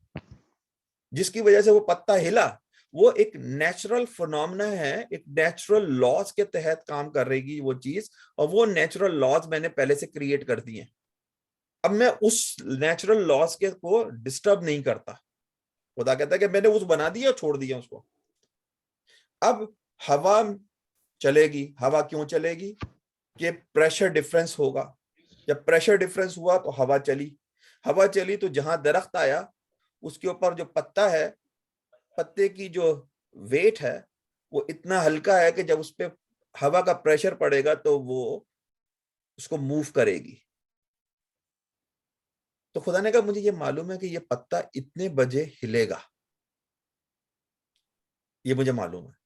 जिसकी वजह से वो पत्ता हिला, वो एक नेचुरल फिनोमेना है, एक नेचुरल लॉज के तहत काम कर रहेगी वो चीज, और वो नेचुरल लॉज मैंने पहले से क्रिएट कर दिए हैं। अब मैं उस नेचुरल लॉज के को डिस्टर्ब नहीं करता। खुदा कहता है कि मैंने उस बना दिया और छोड़ दिया उसको। अब हवा चलेगी, हवा क्यों चलेगी? कि प्रेशर डिफरेंस होगा, जब प्रेशर डिफरेंस हुआ तो हवा चली। हवा चली तो जहां दरख्त आया उसके ऊपर जो पत्ता है, पत्ते की जो वेट है वो इतना हल्का है कि जब उस पर हवा का प्रेशर पड़ेगा तो वो उसको मूव करेगी। तो खुदा ने कहा मुझे ये मालूम है कि ये पत्ता इतने बजे हिलेगा, ये मुझे मालूम है।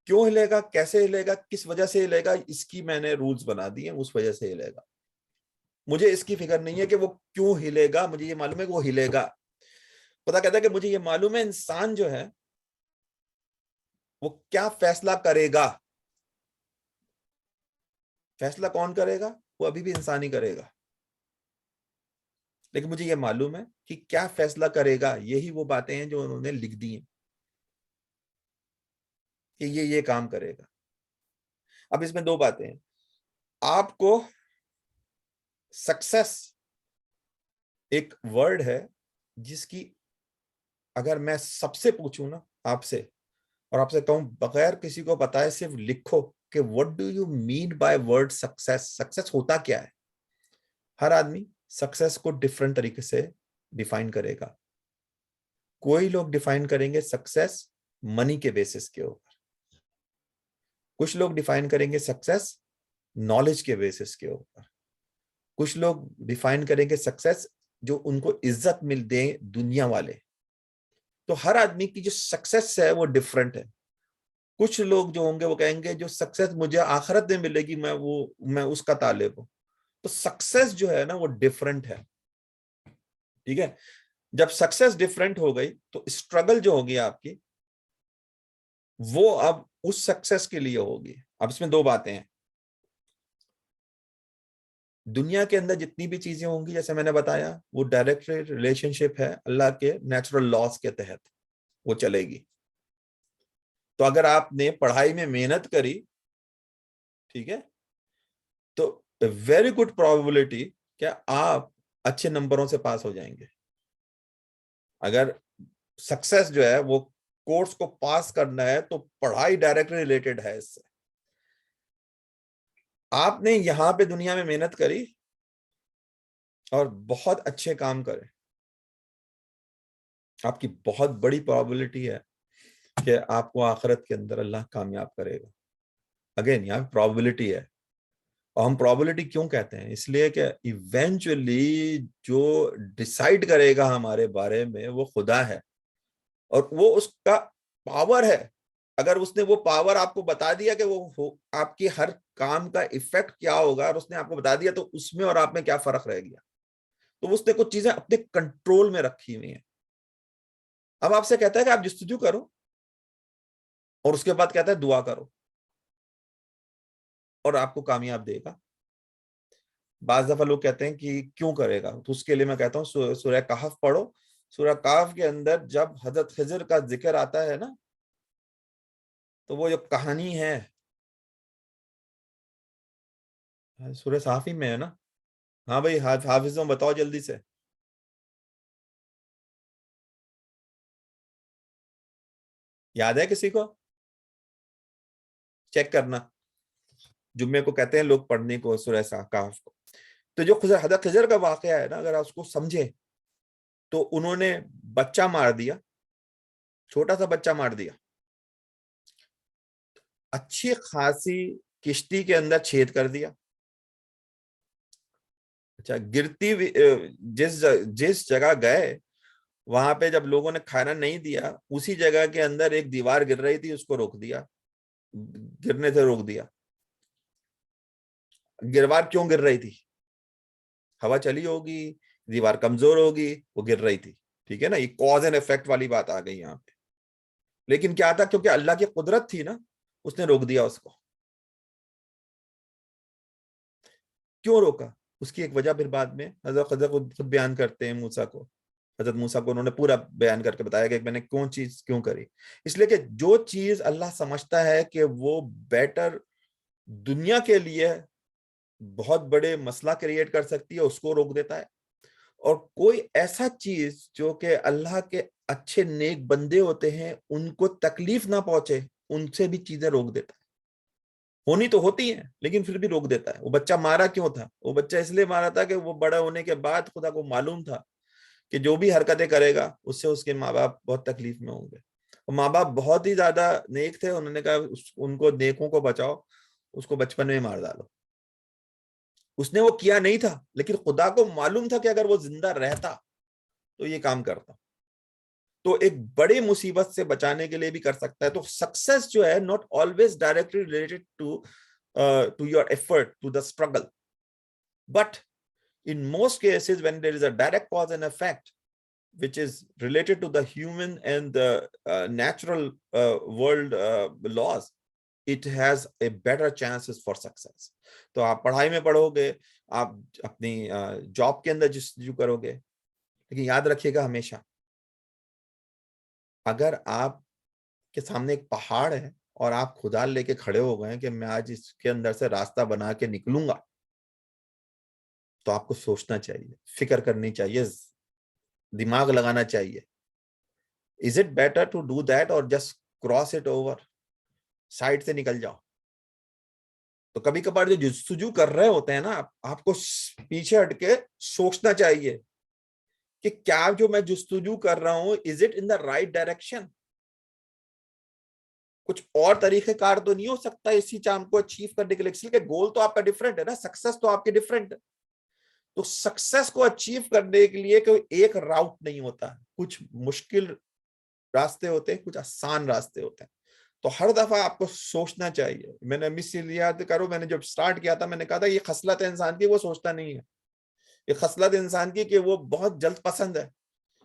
क्यों हिलेगा, कैसे हिलेगा, किस वजह से हिलेगा, इसकी मैंने रूल्स बना दिए, उस वजह से हिलेगा। मुझे इसकी फिक्र नहीं है कि वो क्यों हिलेगा, मुझे ये मालूम है कि वो हिलेगा। खुदा कहता है कि मुझे ये मालूम है इंसान जो है वो क्या फैसला करेगा। फैसला कौन करेगा, वो अभी भी इंसान ही करेगा, लेकिन मुझे ये मालूम है कि क्या फैसला करेगा। यही वो बातें हैं जो उन्होंने लिख दी हैं कि ये काम करेगा। अब इसमें दो बातें हैं। आपको सक्सेस एक वर्ड है जिसकी अगर मैं सबसे पूछूं ना आपसे, और आपसे कहूं बगैर किसी को बताए सिर्फ लिखो कि what do you mean by word success, success होता क्या है। हर आदमी सक्सेस को डिफरेंट तरीके से डिफाइन करेगा। कोई लोग डिफाइन करेंगे सक्सेस मनी के बेसिस के ऊपर, कुछ लोग डिफाइन करेंगे सक्सेस नॉलेज के बेसिस के ऊपर, कुछ लोग डिफाइन करेंगे सक्सेस जो उनको इज्जत मिल दे दुनिया वाले। तो हर आदमी की जो सक्सेस है वो डिफरेंट है। कुछ लोग जो होंगे वो कहेंगे जो सक्सेस मुझे आखिरत में मिलेगी मैं उसका तालिब हूं। तो सक्सेस जो है ना वो डिफरेंट है, ठीक है। जब सक्सेस डिफरेंट हो गई तो स्ट्रगल जो होगी आपकी वो अब उस सक्सेस के लिए होगी। अब इसमें दो बातें हैं। दुनिया के अंदर जितनी भी चीजें होंगी जैसे मैंने बताया वो डायरेक्ट रिलेशनशिप है अल्लाह के नेचुरल लॉस के तहत वो चलेगी। तो अगर आपने पढ़ाई में मेहनत करी, ठीक है, तो वेरी गुड प्रोबेबिलिटी क्या आप अच्छे नंबरों से पास हो जाएंगे। अगर सक्सेस जो है वो कोर्स को पास करना है तो पढ़ाई डायरेक्टली रिलेटेड है इससे। आपने यहां पे दुनिया में मेहनत करी और बहुत अच्छे काम करे, आपकी बहुत बड़ी प्रोबेबिलिटी है कि आपको आखिरत के अंदर अल्लाह कामयाब करेगा। अगेन यहाँ प्रोबेबिलिटी है। और हम प्रोबेबिलिटी क्यों कहते हैं, इसलिए कि इवेंचुअली जो डिसाइड करेगा हमारे बारे में वो खुदा है और वो उसका पावर है। अगर उसने वो पावर आपको बता दिया कि आपकी हर काम का इफेक्ट क्या होगा और उसने आपको बता दिया तो उसमें और आप में क्या फर्क रह गया। तो उसने कुछ चीजें अपने कंट्रोल में रखी हुई हैं। अब आपसे कहता है कि आप जस्तजू करो और उसके बाद कहता है दुआ करो और आपको कामयाब देगा। बाज दफा लोग कहते हैं कि क्यों करेगा, तो उसके लिए मैं कहता हूँ सूरह कहफ पढ़ो। सूरह कहफ के अंदर जब हजरत खिजर का जिक्र आता है ना, तो वो जो कहानी है सूरह साफी में है ना। हाँ भाई, हाफिजों बताओ जल्दी से। याद है किसी को? चेक करना। जुम्मे को कहते हैं लोग पढ़ने को सूरह कहफ को। तो जो हजरत खिजर का वाकया है ना, अगर आप उसको समझे तो उन्होंने बच्चा मार दिया, छोटा सा बच्चा मार दिया, अच्छी खासी किश्ती के अंदर छेद कर दिया। अच्छा, जिस जिस जगह गए वहां पे जब लोगों ने खाना नहीं दिया, उसी जगह के अंदर एक दीवार गिर रही थी, उसको रोक दिया, गिरने से रोक दिया। दीवार क्यों गिर रही थी? हवा चली होगी, दीवार कमजोर होगी, वो गिर रही थी। ठीक है ना, ये कॉज एंड इफेक्ट वाली बात आ गई यहाँ पे। लेकिन क्या था, क्योंकि अल्लाह की कुदरत थी ना, उसने रोक दिया उसको। क्यों रोका, उसकी एक वजह फिर बाद में हजरत खज़र खुद बयान करते हैं। हजरत मूसा को उन्होंने पूरा बयान करके बताया कि मैंने कौन चीज क्यों करी। इसलिए कि जो चीज अल्लाह समझता है कि वो बेटर दुनिया के लिए बहुत बड़े मसला क्रिएट कर सकती है, उसको रोक देता है। और कोई ऐसा चीज जो कि अल्लाह के अच्छे नेक बंदे होते हैं उनको तकलीफ ना पहुंचे, उनसे भी चीजें रोक देता है। होनी तो होती है, लेकिन फिर भी रोक देता है। वो बच्चा मारा क्यों था? वो बच्चा इसलिए मारा था कि वो बड़ा होने के बाद खुदा को मालूम था कि जो भी हरकतें करेगा उससे उसके माँ बाप बहुत तकलीफ में होंगे। और माँ बाप बहुत ही ज्यादा नेक थे, उन्होंने कहा उनको नेकों को बचाओ, उसको बचपन में मार डालो। उसने वो किया नहीं था, लेकिन खुदा को मालूम था कि अगर वो जिंदा रहता तो ये काम करता। तो एक बड़ी मुसीबत से बचाने के लिए भी कर सकता है। तो सक्सेस जो है not always directly related to your effort, to the struggle, but in most cases when there is a direct cause and effect which is related to the human and the natural world laws, it has a better chances for success. तो आप पढ़ाई में पढ़ोगे, आप अपनी job के अंदर जिस करोगे, लेकिन याद रखिएगा हमेशा, अगर आप के सामने एक पहाड़ है और आप खुदाल लेके खड़े हो गए कि मैं आज इसके अंदर से रास्ता बना के निकलूंगा, तो आपको सोचना चाहिए, फिक्र करनी चाहिए, दिमाग लगाना चाहिए। Is it better to do that और just cross it over, side से निकल जाओ? तो कभी कभार जो जुस्तजू कर रहे होते हैं ना, आपको पीछे हटके सोचना चाहिए कि क्या जो मैं जुस्तजू कर रहा हूं, is it in the right direction? कुछ और तरीकेकार तो नहीं हो सकता इसी चाम को अचीव करने के लिए? इसलिए गोल तो आपका डिफरेंट है ना, सक्सेस तो आपके डिफरेंट है। तो सक्सेस को अचीव करने के लिए कोई एक राउट नहीं होता, कुछ मुश्किल रास्ते होते हैं, कुछ आसान रास्ते होते हैं। तो हर दफा आपको सोचना चाहिए। मैंने याद करो, मैंने जब स्टार्ट किया था मैंने कहा था ये खसलत है इंसान की, वो सोचता नहीं है। ये खसलत इंसान की कि वो बहुत जल्द पसंद है,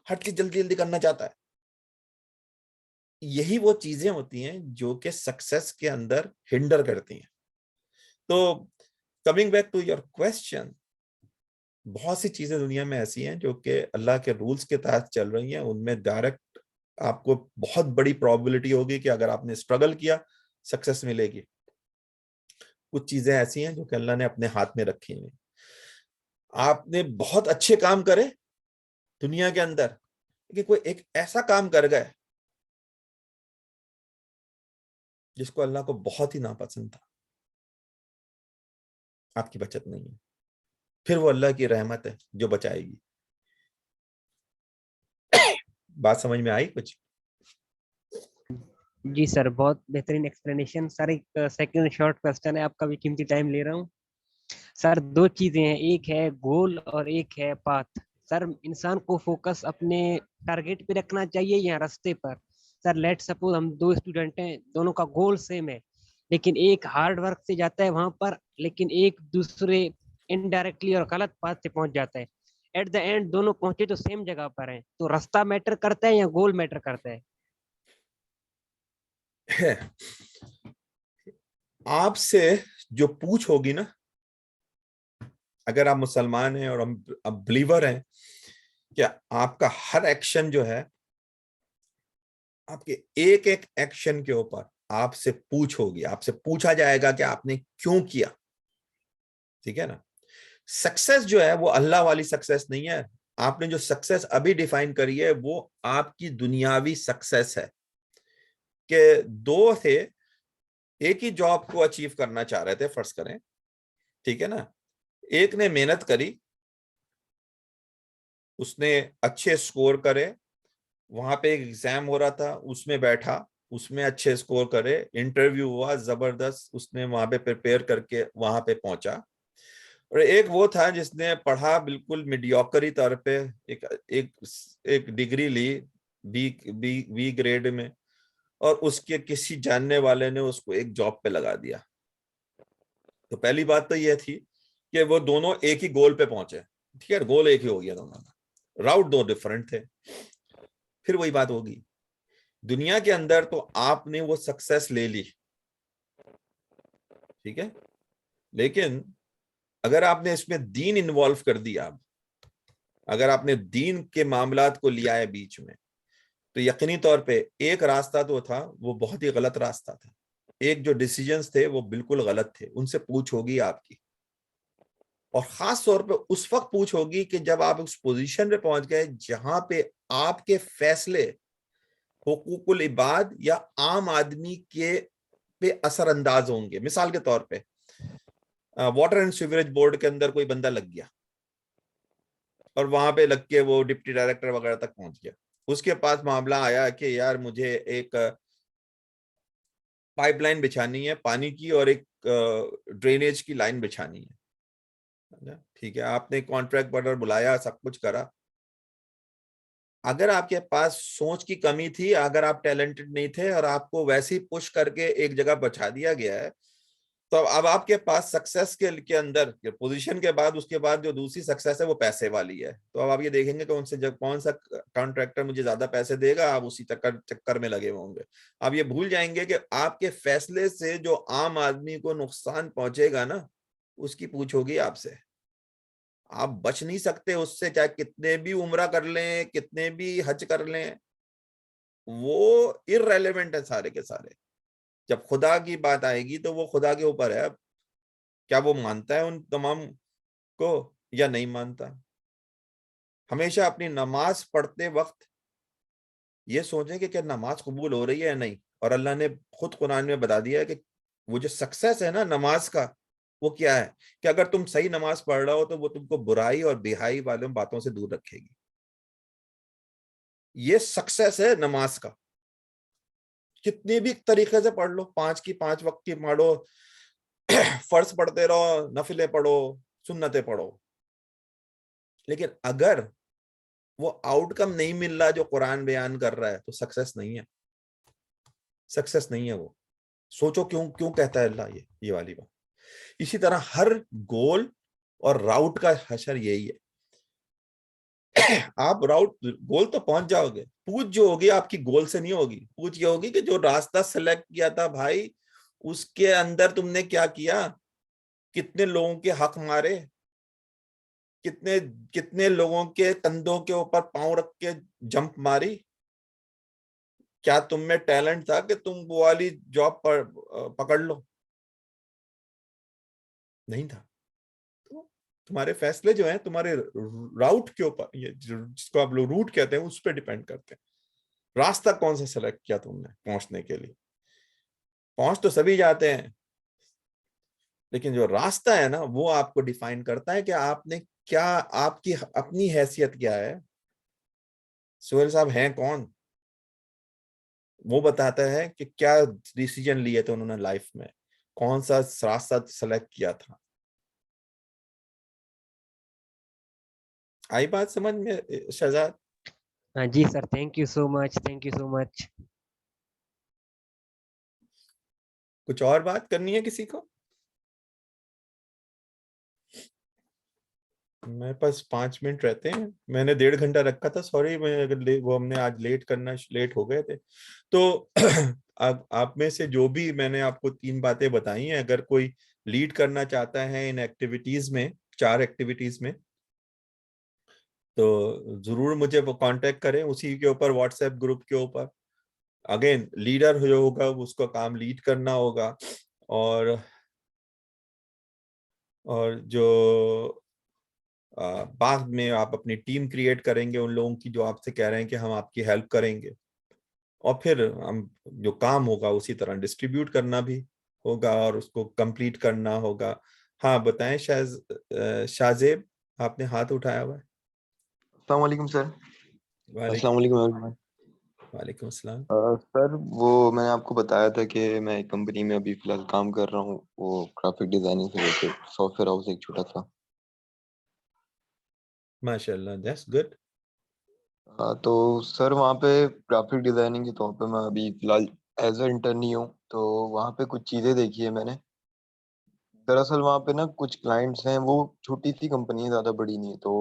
हर चीज जल्दी जल्दी करना चाहता है। यही वो चीजें होती हैं जो कि सक्सेस के अंदर हिंडर करती हैं। तो coming back to your question, बहुत सी चीजें दुनिया में ऐसी हैं जो कि अल्लाह के रूल्स के तहत चल रही हैं, उनमें डायरेक्ट आपको बहुत बड़ी प्रोबेबिलिटी होगी कि अगर आपने स्ट्रगल किया सक्सेस मिलेगी। कुछ चीजें ऐसी हैं जो कि अल्लाह ने अपने हाथ में रखी हैं। आपने बहुत अच्छे काम करे दुनिया के अंदर, लेकिन कोई एक ऐसा काम कर गए जिसको अल्लाह को बहुत ही नापसंद था, आपकी बचत नहीं है। फिर वो अल्लाह की रहमत है जो बचाएगी। बात समझ में आई कुछ? जी सर, बहुत बेहतरीन एक्सप्लेनेशन सर। एक सेकंड शॉर्ट क्वेश्चन है, आपका भी कीमती टाइम ले रहा हूँ सर। दो चीजें हैं, एक है गोल और एक है पाथ। सर इंसान को फोकस अपने टारगेट पे रखना चाहिए या रास्ते पर? सर लेट सपोज हम दो स्टूडेंट हैं, दोनों का गोल सेम है, लेकिन एक हार्ड वर्क से जाता है वहां पर, लेकिन एक दूसरे इनडायरेक्टली और गलत पाथ से पहुंच जाता है। एट द एंड दोनों पहुंचे तो सेम जगह पर हैं, तो रास्ता मैटर करता है या गोल मैटर करता है? आपसे जो पूछ होगी ना, अगर आप मुसलमान हैं और अब बिलीवर हैं, क्या आपका हर एक्शन जो है, आपके एक एक एक्शन के ऊपर आपसे पूछ होगी, आपसे पूछा जाएगा कि आपने क्यों किया। ठीक है ना? सक्सेस जो है वो अल्लाह वाली सक्सेस नहीं है। आपने जो सक्सेस अभी डिफाइन करी है वो आपकी दुनियावी सक्सेस है। कि दो थे, एक ही जॉब को अचीव करना चाह रहे थे, फर्ज करें, ठीक है ना? एक ने मेहनत करी, उसने अच्छे स्कोर करे, वहां पे एक एग्जाम हो रहा था, उसमें बैठा, उसमें अच्छे स्कोर करे, इंटरव्यू हुआ जबरदस्त, उसने वहां पे प्रिपेयर करके वहां पे पहुंचा। और एक वो था जिसने पढ़ा बिल्कुल मीडियोक्री तौर पे, एक एक एक डिग्री ली बी ग्रेड में, और उसके किसी जानने वाले ने उसको एक जॉब पे लगा दिया। तो पहली बात तो यह थी कि वो दोनों एक ही गोल पे पहुंचे। ठीक है, गोल एक ही हो गया दोनों का, राउट दो डिफरेंट थे। फिर वही बात होगी, दुनिया के अंदर तो आपने वो सक्सेस ले ली, ठीक है, लेकिन अगर आपने इसमें दीन इन्वॉल्व कर दिया, अगर आपने दीन के मामलात को लिया है बीच में, तो यकीनी तौर पे एक रास्ता तो था वो बहुत ही गलत रास्ता था, एक जो डिसीजंस थे वो बिल्कुल गलत थे, उनसे पूछ होगी आपकी। और खास तौर पे उस वक्त पूछ होगी कि जब आप उस पोजीशन पे पहुंच गए जहां पे आपके फैसले हुकूकुल इबाद या आम आदमी के पे असरअंदाज होंगे। मिसाल के तौर पे वाटर एंड सीवरेज बोर्ड के अंदर कोई बंदा लग गया और वहां पे लग के वो डिप्टी डायरेक्टर वगैरह तक पहुंच गया, उसके पास मामला आया कि यार मुझे एक पाइपलाइन बिछानी है पानी की और एक ड्रेनेज की लाइन बिछानी है। ठीक है, आपने कॉन्ट्रैक्ट पर बुलाया, सब कुछ करा। अगर आपके पास सोच की कमी थी, अगर आप टैलेंटेड नहीं थे और आपको वैसे ही पुश करके एक जगह बचा दिया गया है, तो अब आपके पास सक्सेस के अंदर पोजीशन के बाद उसके बाद जो दूसरी सक्सेस है वो पैसे वाली है। तो अब आप ये देखेंगे कि उनसे जब कौन सा कॉन्ट्रैक्टर मुझे ज्यादा पैसे देगा, आप उसी चक्कर में लगे होंगे। आप ये भूल जाएंगे कि आपके फैसले से जो आम आदमी को नुकसान पहुंचेगा ना, उसकी पूछ होगी आपसे। आप बच नहीं सकते उससे, चाहे कितने भी उम्रा कर लें, कितने भी हज कर लें, वो इररेलेवेंट है सारे के सारे। जब खुदा की बात आएगी तो वो खुदा के ऊपर है, क्या वो मानता है उन तमाम को या नहीं मानता। हमेशा अपनी नमाज पढ़ते वक्त ये सोचें कि क्या नमाज कबूल हो रही है या नहीं। और अल्लाह ने खुद कुरान में बता दिया है कि वो जो सक्सेस है ना नमाज का, वो क्या है कि अगर तुम सही नमाज पढ़ रहे हो तो वो तुमको बुराई और बेहाई वाले बातों से दूर रखेगी। ये सक्सेस है नमाज का। कितने भी तरीके से पढ़ लो, 5 की 5 वक्त की पढ़ो, फर्ज पढ़ते रहो, नफिले पढ़ो, सुन्नतें पढ़ो, लेकिन अगर वो आउटकम नहीं मिल रहा जो कुरान बयान कर रहा है तो सक्सेस नहीं है, सक्सेस नहीं है वो। सोचो क्यों क्यों कहता है अल्लाह ये वाली बात। इसी तरह हर गोल और राउट का हशर यही है। आप राउट गोल तो पहुंच जाओगे, पूछ जो होगी आपकी गोल से नहीं होगी, पूछ ये होगी कि जो रास्ता सेलेक्ट किया था भाई, उसके अंदर तुमने क्या किया, कितने लोगों के हक मारे, कितने कितने लोगों के कंधों के ऊपर पांव रख के जंप मारी। क्या तुम में टैलेंट था कि तुम वो वाली जॉब पकड़ लो? नहीं था। तो तुम्हारे फैसले जो हैं तुम्हारे राउट के ऊपर, ये जिसको आप लोग रूट कहते हैं, उस पर डिपेंड करते हैं। रास्ता कौन सा सेलेक्ट किया तुमने पहुंचने के लिए। पहुंच तो सभी जाते हैं, लेकिन जो रास्ता है ना वो आपको डिफाइन करता है कि आपने क्या, आपकी अपनी हैसियत क्या है। सोहेल साहब हैं कौन, वो बताता है कि क्या डिसीजन लिए थे उन्होंने लाइफ में, कौन सा रास्ता सेलेक्ट किया था। आई बात समझ में शहजाद? हाँ जी sir, thank you so much, thank you so much. कुछ और बात करनी है किसी को? मेरे पास 5 मिनट रहते हैं, मैंने 1.5 घंटा रखा था, सॉरी। मैं अगर वो हमने आज लेट हो गए थे तो अब आप में से जो भी मैंने आपको 3 बातें बताई हैं, अगर कोई लीड करना चाहता है इन एक्टिविटीज में, 4 एक्टिविटीज में, तो जरूर मुझे वो कांटेक्ट करें उसी के ऊपर, व्हाट्सएप ग्रुप के ऊपर। अगेन लीडर जो होगा उसको काम लीड करना होगा, और जो बाद में आप अपनी टीम क्रिएट करेंगे उन लोगों की जो आपसे कह रहे हैं कि हम आपकी हेल्प करेंगे, और फिर हम जो काम होगा उसी तरह डिस्ट्रीब्यूट करना भी होगा और उसको कंप्लीट करना होगा। हाँ बताएं शाहजेब, आपने हाथ उठाया हुआ है। अस्सलाम वालेकुम सर। अस्सलाम वालेकुम। वालेकुम everyone। वालेकुम अस्सलाम। सर वो मैंने आपको बताया था कि मैं एक कंपनी में अभी फिलहाल काम कर रहा हूँ, वो ग्राफिक डिजाइनिंग से रिलेटेड सॉफ्टवेयर हाउस एक छोटा सा। माशाल्लाह, दैट्स गुड। तो सर वहाँ पे ग्राफिक डिजाइनिंग के तौर पे मैं अभी फिलहाल एज अ इंटर्न ही हूँ। तो वहाँ पे कुछ चीज़ें देखी है मैंने। दरअसल वहाँ पे ना कुछ क्लाइंट्स हैं, वो छोटी सी कंपनी है, ज़्यादा बड़ी नहीं है। तो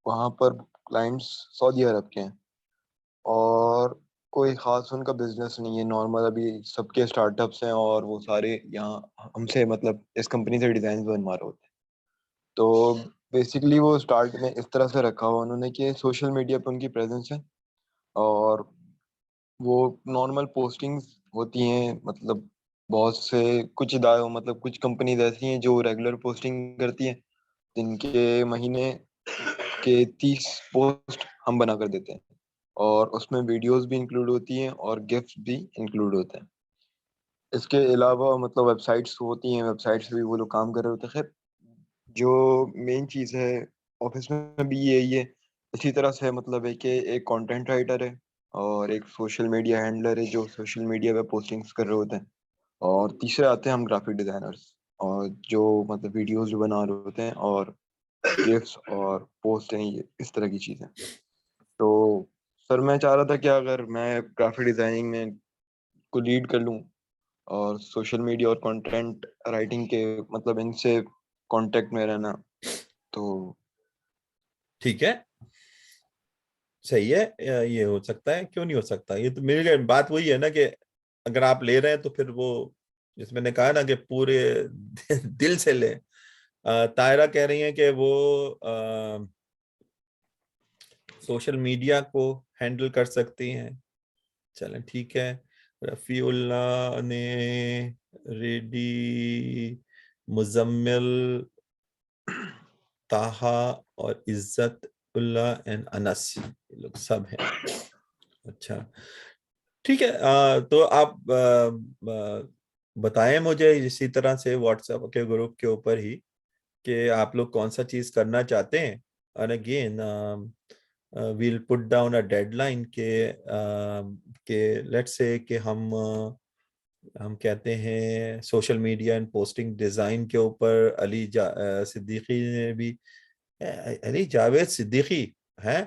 वहाँ पर क्लाइंट्स सऊदी अरब के हैं और कोई खास उनका बिजनेस नहीं है, नॉर्मल अभी सबके स्टार्टअप्स हैं और वो सारे यहाँ हमसे मतलब इस कंपनी से डिजाइन बनवा रहे होते हैं। तो बेसिकली वो स्टार्ट में इस तरह से रखा हुआ उन्होंने कि सोशल मीडिया पे उनकी प्रेजेंस है और वो नॉर्मल पोस्टिंग्स होती हैं, मतलब बहुत से कुछ इदारों मतलब कुछ कंपनीज ऐसी हैं जो रेगुलर पोस्टिंग करती हैं, जिनके महीने के 30 पोस्ट हम बना कर देते हैं और उसमें वीडियोस भी इंक्लूड होती हैं और गिफ्ट भी इंक्लूड होते हैं। इसके अलावा मतलब वेबसाइट्स होती हैं, वेबसाइट्स पे भी वो लोग काम कर रहे होते हैं। खैर, जो मेन चीज़ है ऑफिस में भी यही है। इसी तरह से मतलब है कि एक कंटेंट राइटर है और एक सोशल मीडिया हैंडलर है जो सोशल मीडिया पे पोस्टिंग्स कर रहे होते हैं, और तीसरे आते हैं हम ग्राफिक डिजाइनर्स, और जो मतलब वीडियोस जो बना रहे होते हैं और गिफ्स और पोस्ट हैं, ये इस तरह की चीज़ें। तो सर मैं चाह रहा था कि अगर मैं ग्राफिक डिजाइनिंग में को लीड कर लूँ और सोशल मीडिया और कंटेंट राइटिंग के मतलब इनसे कांटेक्ट में रहना, तो ठीक है, सही है, ये हो सकता है, क्यों नहीं हो सकता। ये तो मेरे लिए बात वही है ना कि अगर आप ले रहे हैं तो फिर वो, जिस मैंने कहा ना कि पूरे दिल से ले। तायरा कह रही है कि वो सोशल मीडिया को हैंडल कर सकती हैं। चलें ठीक है। रफीउल्लाह ने रेडी, मुजम्मिल, ताहा और इज्जत उल्ला एंड अनस, ये लोग सब हैं। अच्छा ठीक है। तो आप बताएं मुझे इसी तरह से व्हाट्सएप के ग्रुप के ऊपर ही कि आप लोग कौन सा चीज करना चाहते हैं। और again we'll put down a deadline के लेट्स से कि हम कहते हैं social media and posting design के ऊपर सिद्दीकी ने भी, अली जावेद सिद्दीकी है।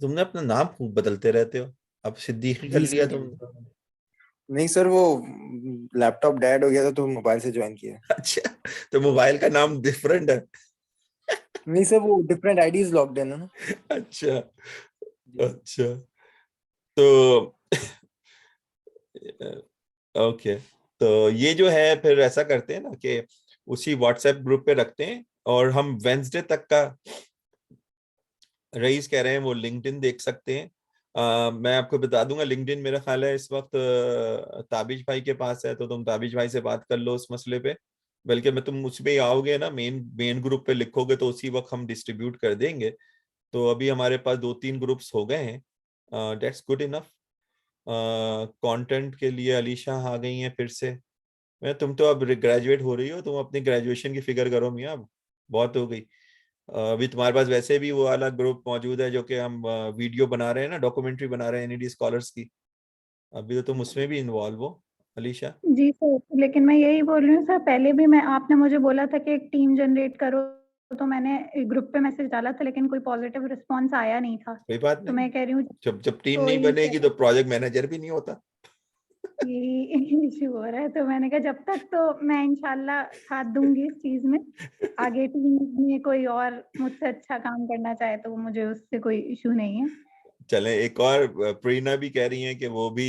तुमने अपना नाम खूब बदलते रहते हो, अब सिद्दीकी कर जी लिया सर। तुम। नहीं सर, वो लैपटॉप डेड हो गया था तो मोबाइल से ज्वाइन किया। अच्छा, तो मोबाइल का नाम डिफरेंट है। नहीं सर, वो डिफरेंट आईडीज लॉग्ड इन है ना। अच्छा जी। अच्छा, तो ओके, तो ये जो है फिर ऐसा करते हैं ना कि उसी व्हाट्सएप ग्रुप पे रखते हैं, और हम वेंसडे तक का, रईस कह रहे हैं वो लिंक्डइन देख सकते हैं। मैं आपको बता दूंगा, लिंक्डइन मेरा ख्याल है इस वक्त ताबिश भाई के पास है, तो तुम ताबिश भाई से बात कर लो उस मसले पे। बल्कि मैं तुम उस पे ही आओगे ना, मेन मेन ग्रुप पे लिखोगे तो उसी वक्त हम डिस्ट्रीब्यूट कर देंगे। तो अभी हमारे पास 2-3 ग्रुप्स हो गए हैं, दैट्स गुड इनफ। कंटेंट के लिए अलीशा आ गई हैं फिर से। मैं तुम तो अब ग्रेजुएट हो रही हो, तुम अपनी ग्रेजुएशन की फिक्र करो मियाँ, अब बहुत हो गई। अभी तुम्हारे पास वैसे भी वो अलग ग्रुप मौजूद है जो कि हम वीडियो बना रहे हैं ना, डॉक्यूमेंट्री बना रहे हैं एनईडी स्कॉलर्स की, अभी तो तुम उसमें भी इन्वॉल्व हो अलीशा। जी सर, लेकिन मैं यही बोल रही हूँ सर, पहले भी मैं आपने मुझे बोला था कि एक टीम जनरेट करो, तो मैंने ग्रुप पे मैसेज डाला था लेकिन कोई पॉजिटिव रिस्पांस आया नहीं था। कोई बात तो नहीं, मैं कह रही हूँ जब जब टीम नहीं कोई बनेगी तो प्रोजेक्ट मैनेजर भी नहीं होता। यही इशू हो रहा है, तो मैंने कहा जब तक तो मैं इंशाल्लाह साथ दूंगी इस चीज में। आगे टीम में कोई और मुझसे अच्छा काम करना चाहे तो मुझे उससे कोई इशू नहीं है। चलें, एक और प्रेरणा भी कह रही हैं कि वो भी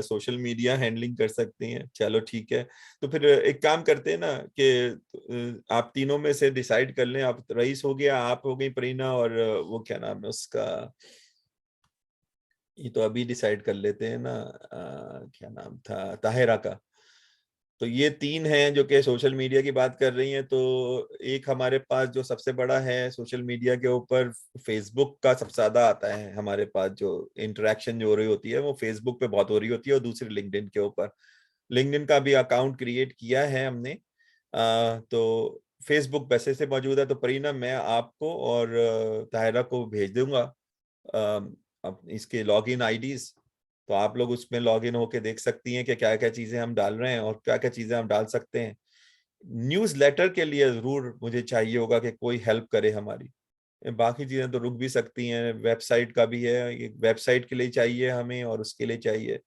सोशल मीडिया हैंडलिंग कर सकती हैं। चलो ठीक है, तो फिर एक काम करते हैं ना कि आप तीनों में से डिसाइड कर लें। आप रईस हो गया, आप हो गई प्रेरणा, और वो क्या नाम है उसका, ये तो अभी डिसाइड कर लेते हैं ना, क्या नाम था, ताहिरा का। तो ये 3 हैं जो कि सोशल मीडिया की बात कर रही हैं। तो एक हमारे पास जो सबसे बड़ा है सोशल मीडिया के ऊपर, फेसबुक का सबसे ज्यादा आता है हमारे पास, जो इंटरेक्शन जो हो रही होती है वो फेसबुक पे बहुत हो रही होती है, और दूसरी लिंक्डइन के ऊपर। लिंक्डइन का भी अकाउंट क्रिएट किया है हमने। तो फेसबुक वैसे से मौजूद है। तो परीना, मैं आपको और ताहिरा को भेज दूंगा अब इसके लॉगिन आईडीज, तो आप लोग उसमें लॉगिन होके देख सकती हैं कि क्या क्या चीजें हम डाल रहे हैं और क्या क्या चीजें हम डाल सकते हैं। न्यूज़लेटर के लिए जरूर मुझे चाहिए होगा कि कोई हेल्प करे हमारी, बाकी चीजें तो रुक भी सकती हैं। वेबसाइट का भी है, वेबसाइट के लिए चाहिए हमें और उसके लिए चाहिए।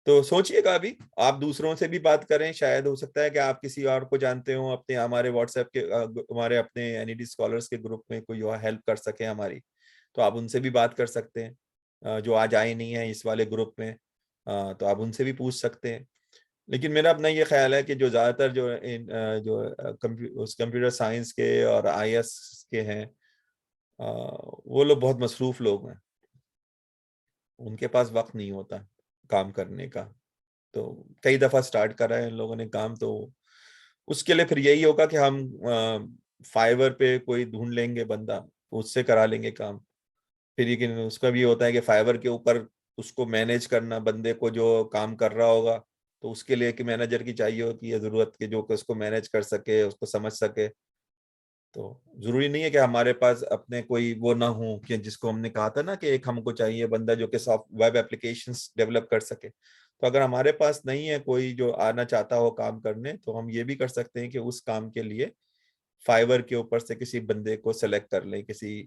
तो सोचिएगा, अभी आप दूसरों से भी बात करें, शायद हो सकता है कि आप किसी और को जानते हो अपने, हमारे व्हाट्सएप के हमारे अपने एनईडी स्कॉलर्स के ग्रुप में कोई और हेल्प कर सके हमारी, तो आप उनसे भी बात कर सकते हैं। जो आज आए नहीं है इस वाले ग्रुप में, तो आप उनसे भी पूछ सकते हैं। लेकिन मेरा अपना ये ख्याल है कि जो ज्यादातर उस कंप्यूटर साइंस के और आईएस के हैं, वो लोग बहुत मसरूफ लोग हैं, उनके पास वक्त नहीं होता काम करने का। तो कई दफा स्टार्ट करा है इन लोगों ने काम, तो उसके लिए फिर यही होगा कि हम फाइवर पे कोई ढूंढ लेंगे बंदा, उससे करा लेंगे काम। फिर लेकिन उसका भी होता है कि फाइवर के ऊपर उसको मैनेज करना, बंदे को जो काम कर रहा होगा, तो उसके लिए कि मैनेजर की चाहिए होती है जरूरत की, जो कि उसको मैनेज कर सके, उसको समझ सके। तो जरूरी नहीं है कि हमारे पास अपने कोई वो ना हो, कि जिसको हमने कहा था ना कि एक हमको चाहिए बंदा जो कि सॉफ्ट वेब एप्लीकेशंस डेवलप कर सके। तो अगर हमारे पास नहीं है कोई जो आना चाहता हो काम करने, तो हम ये भी कर सकते हैं कि उस काम के लिए फाइवर के ऊपर से किसी बंदे को सेलेक्ट कर लें, किसी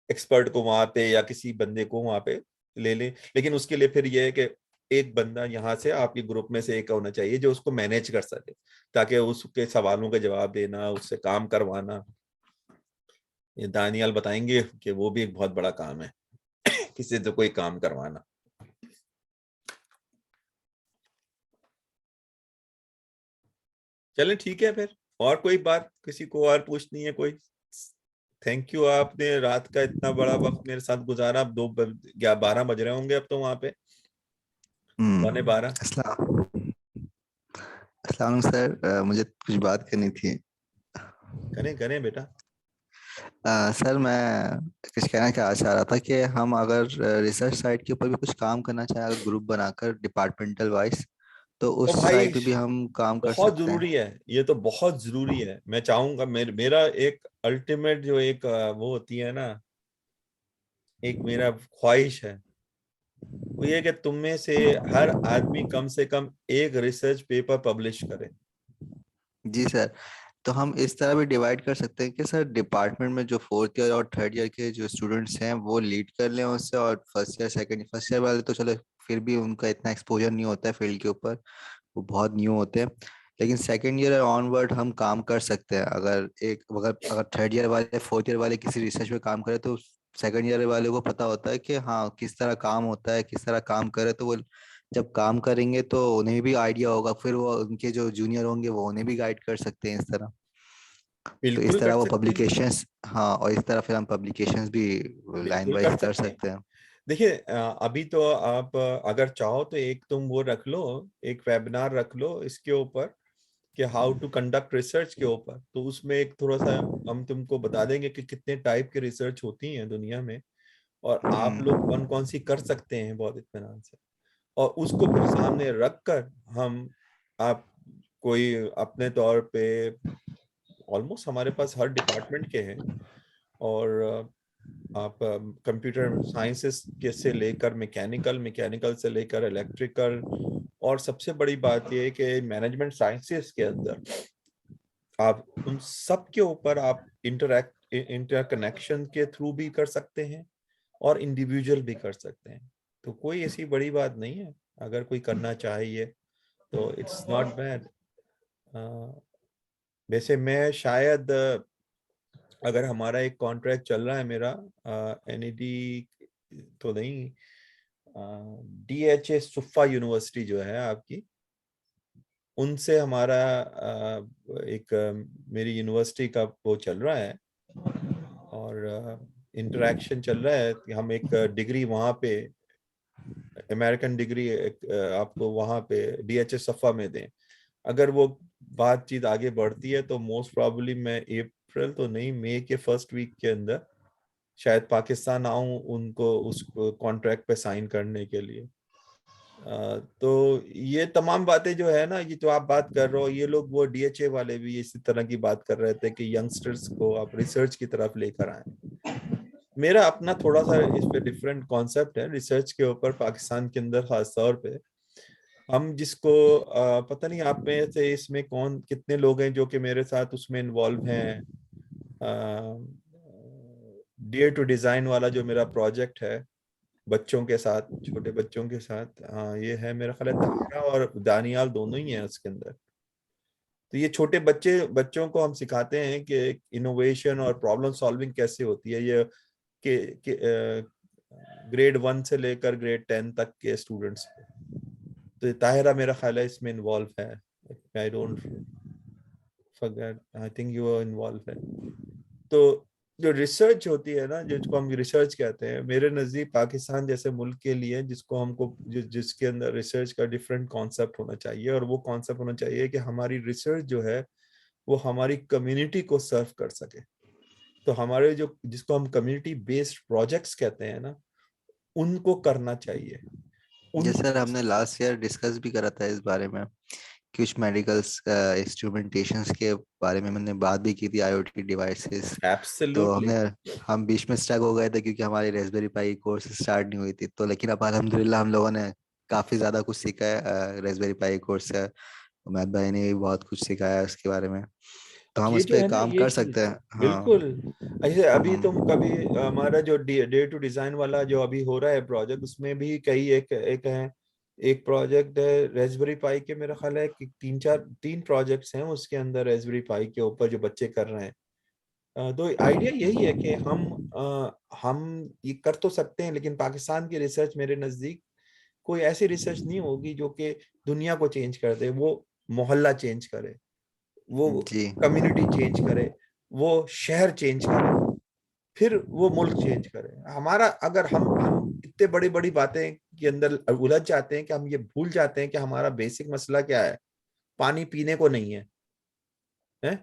एक्सपर्ट को वहां पे, या किसी बंदे को वहां पे ले लें। लेकिन उसके लिए फिर ये है कि एक बंदा यहाँ से आपके ग्रुप में से एक होना चाहिए जो उसको मैनेज कर सके, ताकि उसके सवालों के जवाब देना, उससे काम करवाना। ये दानियाल बताएंगे कि वो भी एक बहुत बड़ा काम है किसी से कोई काम करवाना। चलें ठीक है फिर, और कोई बात किसी को और पूछनी है कोई? थैंक यू, आपने रात का इतना बड़ा वक्त मेरे साथ गुजारा। अब 12 बज रहे होंगे अब तो वहां पे, 12:15। अस्सलाम अस्सलाम सर, मुझे कुछ बात करनी थी। करें करें बेटा। सर मैं कुछ कहना क्या चाह रहा था कि हम अगर रिसर्च साइट के ऊपर भी कुछ काम करना चाहें, अगर ग्रुप बनाकर डिपार्टमेंटल वाइज, तो तो उस भाई साइट पे भी हम काम कर बहुत सकते हैं। जरूरी है, ये तो बहुत जरूरी है। मैं चाहूंगा, मेरा एक अल्टीमेट जो एक वो होती है ना, एक मेरा ख्वाहिश है, वो ये कि तुम में से हर आदमी कम से कम एक रिसर्च पेपर पब्लिश करे। जी सर, तो हम इस तरह भी डिवाइड कर सकते हैं कि सर डिपार्टमेंट में जो फोर्थ ईयर और थर्ड ईयर के जो स्टूडेंट्स हैं वो लीड कर लें उससे, और फर्स्ट ईयर वाले तो चलो फिर भी उनका इतना एक्सपोजर नहीं होता है फील्ड के ऊपर, वो बहुत न्यू होते हैं। लेकिन सेकेंड ईयर ऑनवर्ड हम काम कर सकते हैं। अगर अगर थर्ड ईयर वाले फोर्थ ईयर वाले किसी रिसर्च पे काम करें, तो सेकेंड ईयर वाले को पता होता है कि हाँ किस तरह काम होता है, किस तरह काम करे, तो वो जब काम करेंगे तो उन्हें भी आइडिया होगा, फिर वो उनके जो जूनियर होंगे वो उन्हें भी गाइड कर सकते हैं इस तरह। तो इस बिल्कुल कर तरह वो सकते हैं, पब्लिकेशंस, हाँ, और इस तरह फिर हम पब्लिकेशंस भी लाइन बिल्कुल कर वाइज कर सकते हैं। सकते हैं। देखिए अभी तो आप अगर चाहो तो एक तुम वो रख लो, एक वेबिनार रख लो इसके ऊपर, कि हाउ टू कंडक्ट रिसर्च के ऊपर। तो उसमें एक थोड़ा सा हम तुमको बता देंगे कि कितने टाइप के रिसर्च होती हैं दुनिया में, और आप लोग कौन कौन सी कर सकते हैं बहुत इत्मीनान से। और उसको फिर सामने रख कर हम, आप कोई अपने तौर पे, ऑलमोस्ट हमारे पास हर डिपार्टमेंट के हैं, और आप कंप्यूटर साइंसेस के से लेकर मैकेनिकल, मैकेनिकल से लेकर इलेक्ट्रिकल, और सबसे बड़ी बात यह है कि मैनेजमेंट साइंसेस के अंदर आप उन सब के ऊपर आप इंटरकनेक्शन के थ्रू भी कर सकते हैं, और इंडिविजुअल भी कर सकते हैं। तो कोई ऐसी बड़ी बात नहीं है, अगर कोई करना चाहिए तो इट्स नॉट बैड। वैसे मैं शायद अगर हमारा एक कॉन्ट्रैक्ट चल रहा है मेरा एनईडी तो नहीं, डीएचए सुफ़ा यूनिवर्सिटी जो है आपकी, उनसे हमारा एक मेरी यूनिवर्सिटी का वो चल रहा है, और इंटरेक्शन चल रहा है कि हम एक डिग्री वहाँ पे, अमेरिकन डिग्री आपको वहाँ पे डीएचए सफ़ा में दें। अगर वो बातचीत आगे बढ़ती है तो मोस्ट प्रॉब्ली मैं अप्रैल तो नहीं, मई के फर्स्ट वीक के अंदर शायद पाकिस्तान आऊं उनको उस कॉन्ट्रैक्ट पे साइन करने के लिए। तो ये तमाम बातें जो है ना, ये जो आप बात कर रहे हो, ये लोग वो डीएचए वाले भी इसी तरह की बात कर रहे थे कि यंगस्टर्स को आप रिसर्च की तरफ लेकर आए। मेरा अपना थोड़ा सा इस पे डिफरेंट कॉन्सेप्ट है रिसर्च के ऊपर, पाकिस्तान के अंदर खास तौर पे। हम जिसको पता नहीं आप में से इसमें कौन कितने लोग हैं जो कि मेरे साथ उसमें इन्वॉल्व हैं, डियर टू डिजाइन वाला जो मेरा प्रोजेक्ट है बच्चों के साथ, छोटे बच्चों के साथ। हाँ, ये है मेरा ख्याल है तारा और दानियाल दोनों ही हैं उसके अंदर। तो ये छोटे बच्चों को हम सिखाते हैं कि इनोवेशन और प्रॉब्लम सॉल्विंग कैसे होती है, ये कि ग्रेड 1 से लेकर ग्रेड 10 तक के स्टूडेंट्स को। तो ताहिरा मेरा ख्याल है इसमें इन्वॉल्व है, I don't forget, I think you are involve है। तो जो रिसर्च होती है ना, जिसको हम रिसर्च कहते हैं, मेरे नज़दीक पाकिस्तान जैसे मुल्क के लिए जिसको हमको जिसके अंदर रिसर्च का डिफरेंट कॉन्सेप्ट होना चाहिए, और वो कॉन्सेप्ट होना चाहिए कि हमारी रिसर्च जो है वो हमारी कम्युनिटी को सर्व कर सके। तो हमारे जो जिसको हम कम्युनिटी बेस्ड प्रोजेक्ट्स कहते हैं ना, उनको करना चाहिए। जी सर, हमने लास्ट ईयर डिस्कस भी करा था इस बारे में, कुछ मेडिकल इंस्ट्रूमेंटेशंस के बारे में मैंने बात भी की थी, आईओटी डिवाइसेस। तो एब्सोल्युटली हम बीच में स्टक हो गए थे क्योंकि हमारी रेस्पबेरी पाई कोर्स स्टार्ट नहीं हुई थी। तो लेकिन अब अल्हम्दुलिल्लाह हम लोगों ने काफी ज्यादा कुछ सीखा है रेस्पबेरी पाई कोर्स से। उमैद भाई ने भी बहुत कुछ सिखाया है उसके बारे में, तो अब हम ये उस जो पर है ना काम ये कर चीज सकते हैं। हाँ। बिल्कुल ऐसे। अभी हम तुम कभी हमारा जो डे टू डिजाइन वाला जो अभी हो रहा है प्रोजेक्ट, उसमें भी कई एक एक है, एक प्रोजेक्ट है रेस्पबेरी पाई के, मेरा ख्याल है कि तीन प्रोजेक्ट्स हैं उसके अंदर रेस्पबेरी पाई के ऊपर जो बच्चे कर रहे हैं। तो आइडिया यही है कि हम ये कर तो सकते हैं, लेकिन पाकिस्तान की रिसर्च मेरे नजदीक कोई ऐसी रिसर्च नहीं होगी जो कि दुनिया को चेंज कर दे। वो मोहल्ला चेंज करे, वो जी कम्युनिटी चेंज करे, वो शहर चेंज करे, फिर वो मुल्क चेंज करे। हमारा अगर हम इतने बड़ी बड़ी बातें के अंदर उलझ जाते हैं कि हम ये भूल जाते हैं कि हमारा बेसिक मसला क्या है। पानी पीने को नहीं है, है?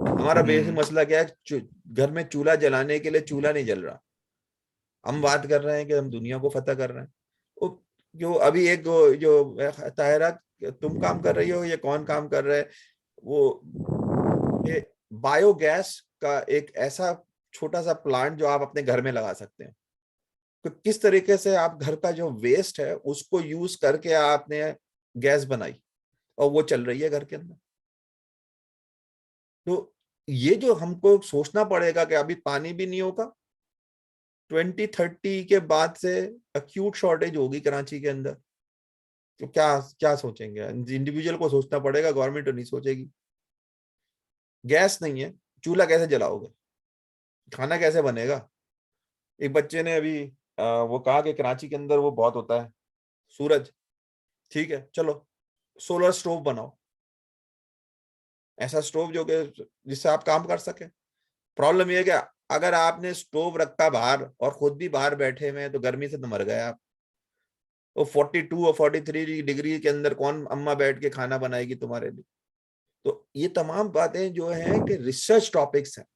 हमारा बेसिक मसला क्या है? घर में चूल्हा जलाने के लिए चूल्हा नहीं जल रहा। हम बात कर रहे हैं कि हम दुनिया को फतह कर रहे हैं। वो जो अभी एक जो ताहिरा तुम काम कर रही हो, ये कौन काम कर रहा है, वो बायोगैस का एक ऐसा छोटा सा प्लांट जो आप अपने घर में लगा सकते हैं। तो किस तरीके से आप घर का जो वेस्ट है उसको यूज करके आपने गैस बनाई और वो चल रही है घर के अंदर। तो ये जो हमको सोचना पड़ेगा कि अभी पानी भी नहीं होगा, 2030 के बाद से अक्यूट शॉर्टेज होगी कराची के अंदर। तो क्या क्या सोचेंगे? इंडिविजुअल को सोचना पड़ेगा, गवर्नमेंट तो नहीं सोचेगी। गैस नहीं है, चूल्हा कैसे जलाओगे? खाना कैसे बनेगा? एक बच्चे ने अभी वो कहा कि कराची के अंदर वो बहुत होता है सूरज, ठीक है चलो सोलर स्टोव बनाओ, ऐसा स्टोव जो कि जिससे आप काम कर सके। प्रॉब्लम ये है कि अगर आपने स्टोव रखा बाहर और खुद भी बाहर बैठे हुए हैं तो गर्मी से तो मर गए आप। वो 42 और 43 डिग्री के अंदर कौन अम्मा बैठ के खाना बनाएगी तुम्हारे लिए? तो ये तमाम बातें जो हैं कि रिसर्च टॉपिक्स हैं,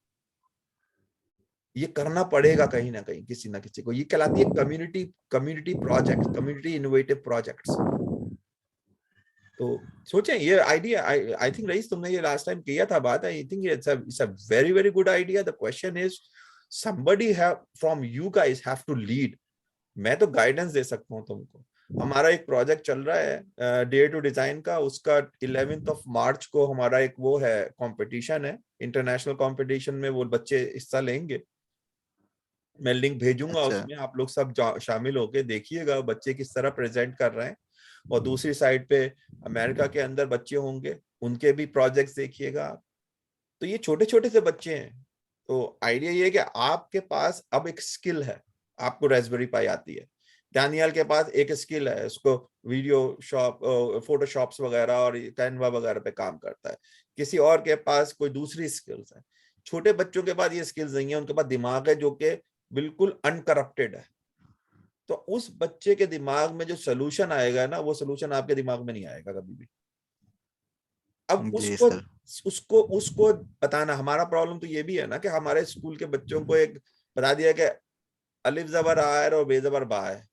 ये करना पड़ेगा कहीं ना कहीं किसी ना किसी को। ये कहलाती है community community project, community innovative projects. तो सोचें ये आइडिया, आई थिंक रईस तुमने ये लास्ट टाइम किया था बात, I think it's a very very good idea. The question is somebody have from you guys have to lead। मैं तो गाइडेंस दे सकता हूँ तुमको। हमारा एक प्रोजेक्ट चल रहा है डे टू डिजाइन का, उसका 11 मार्च को हमारा एक वो है कंपटीशन है, इंटरनेशनल कंपटीशन में वो बच्चे हिस्सा लेंगे। मैं लिंक भेजूंगा, अच्छा। उसमें आप लोग सब शामिल होके देखिएगा बच्चे किस तरह प्रेजेंट कर रहे हैं। और दूसरी साइड पे अमेरिका के अंदर बच्चे होंगे, उनके भी प्रोजेक्ट्स देखिएगा। तो ये छोटे छोटे से बच्चे हैं। तो आइडिया ये है कि आपके पास अब एक स्किल है, आपको रेस्पबेरी पाई आती है। डैनियल के पास एक स्किल है, उसको वीडियो शॉप फोटोशॉप्स वगैरह और कैनवा वगैरह पे काम करता है। किसी और के पास कोई दूसरी स्किल्स है। छोटे बच्चों के पास ये स्किल्स नहीं है, उनके पास दिमाग है जो कि बिल्कुल अनकरप्टेड है। तो उस बच्चे के दिमाग में जो सोल्यूशन आएगा ना, वो सोल्यूशन आपके दिमाग में नहीं आएगा कभी भी। अब जी उसको सर। उसको उसको बताना। हमारा प्रॉब्लम तो ये भी है ना कि हमारे स्कूल के बच्चों को एक बता दिया कि अलिफ जबर आ है और बे जबर बा है,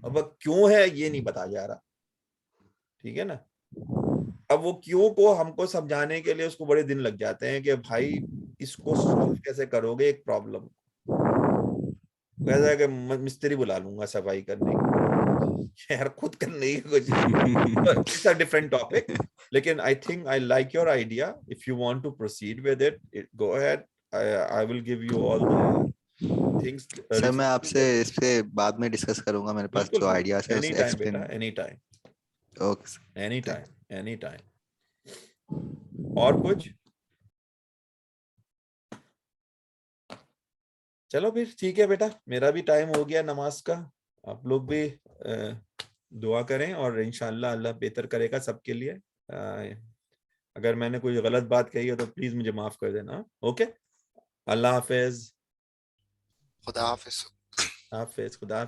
अब वो क्यों है ये नहीं बताया जा रहा। ठीक है ना? अब वो क्यों को हमको समझाने के लिए उसको बड़े दिन लग जाते हैं कि भाई इसको सॉल्व कैसे करोगे एक प्रॉब्लम। वैसा है कि मिस्त्री बुला लूंगा सफाई करने की, यार खुद करने की कुछ नहीं। It's a different topic. लेकिन I think I like your idea. If you want to proceed with it go ahead. I will give you all the things. Sir मैं आपसे इस पे बाद में डिस्कस करूंगा, मेरे पास बिल्कुल जो आइडियाज बिल्कुल, है एनी उसे टाइम बेटा, explain. Any time, okay sir. Any thank time, any time. और कुछ? चलो फिर ठीक है बेटा, मेरा भी टाइम हो गया नमाज का। आप लोग भी दुआ करें और इंशाल्लाह अल्लाह बेहतर करेगा सबके लिए। अगर मैंने कोई गलत बात कही हो तो प्लीज मुझे माफ कर देना। ओके, अल्लाह हाफिज। खुदा हाफिज। हाफिज, खुदा हाफिज।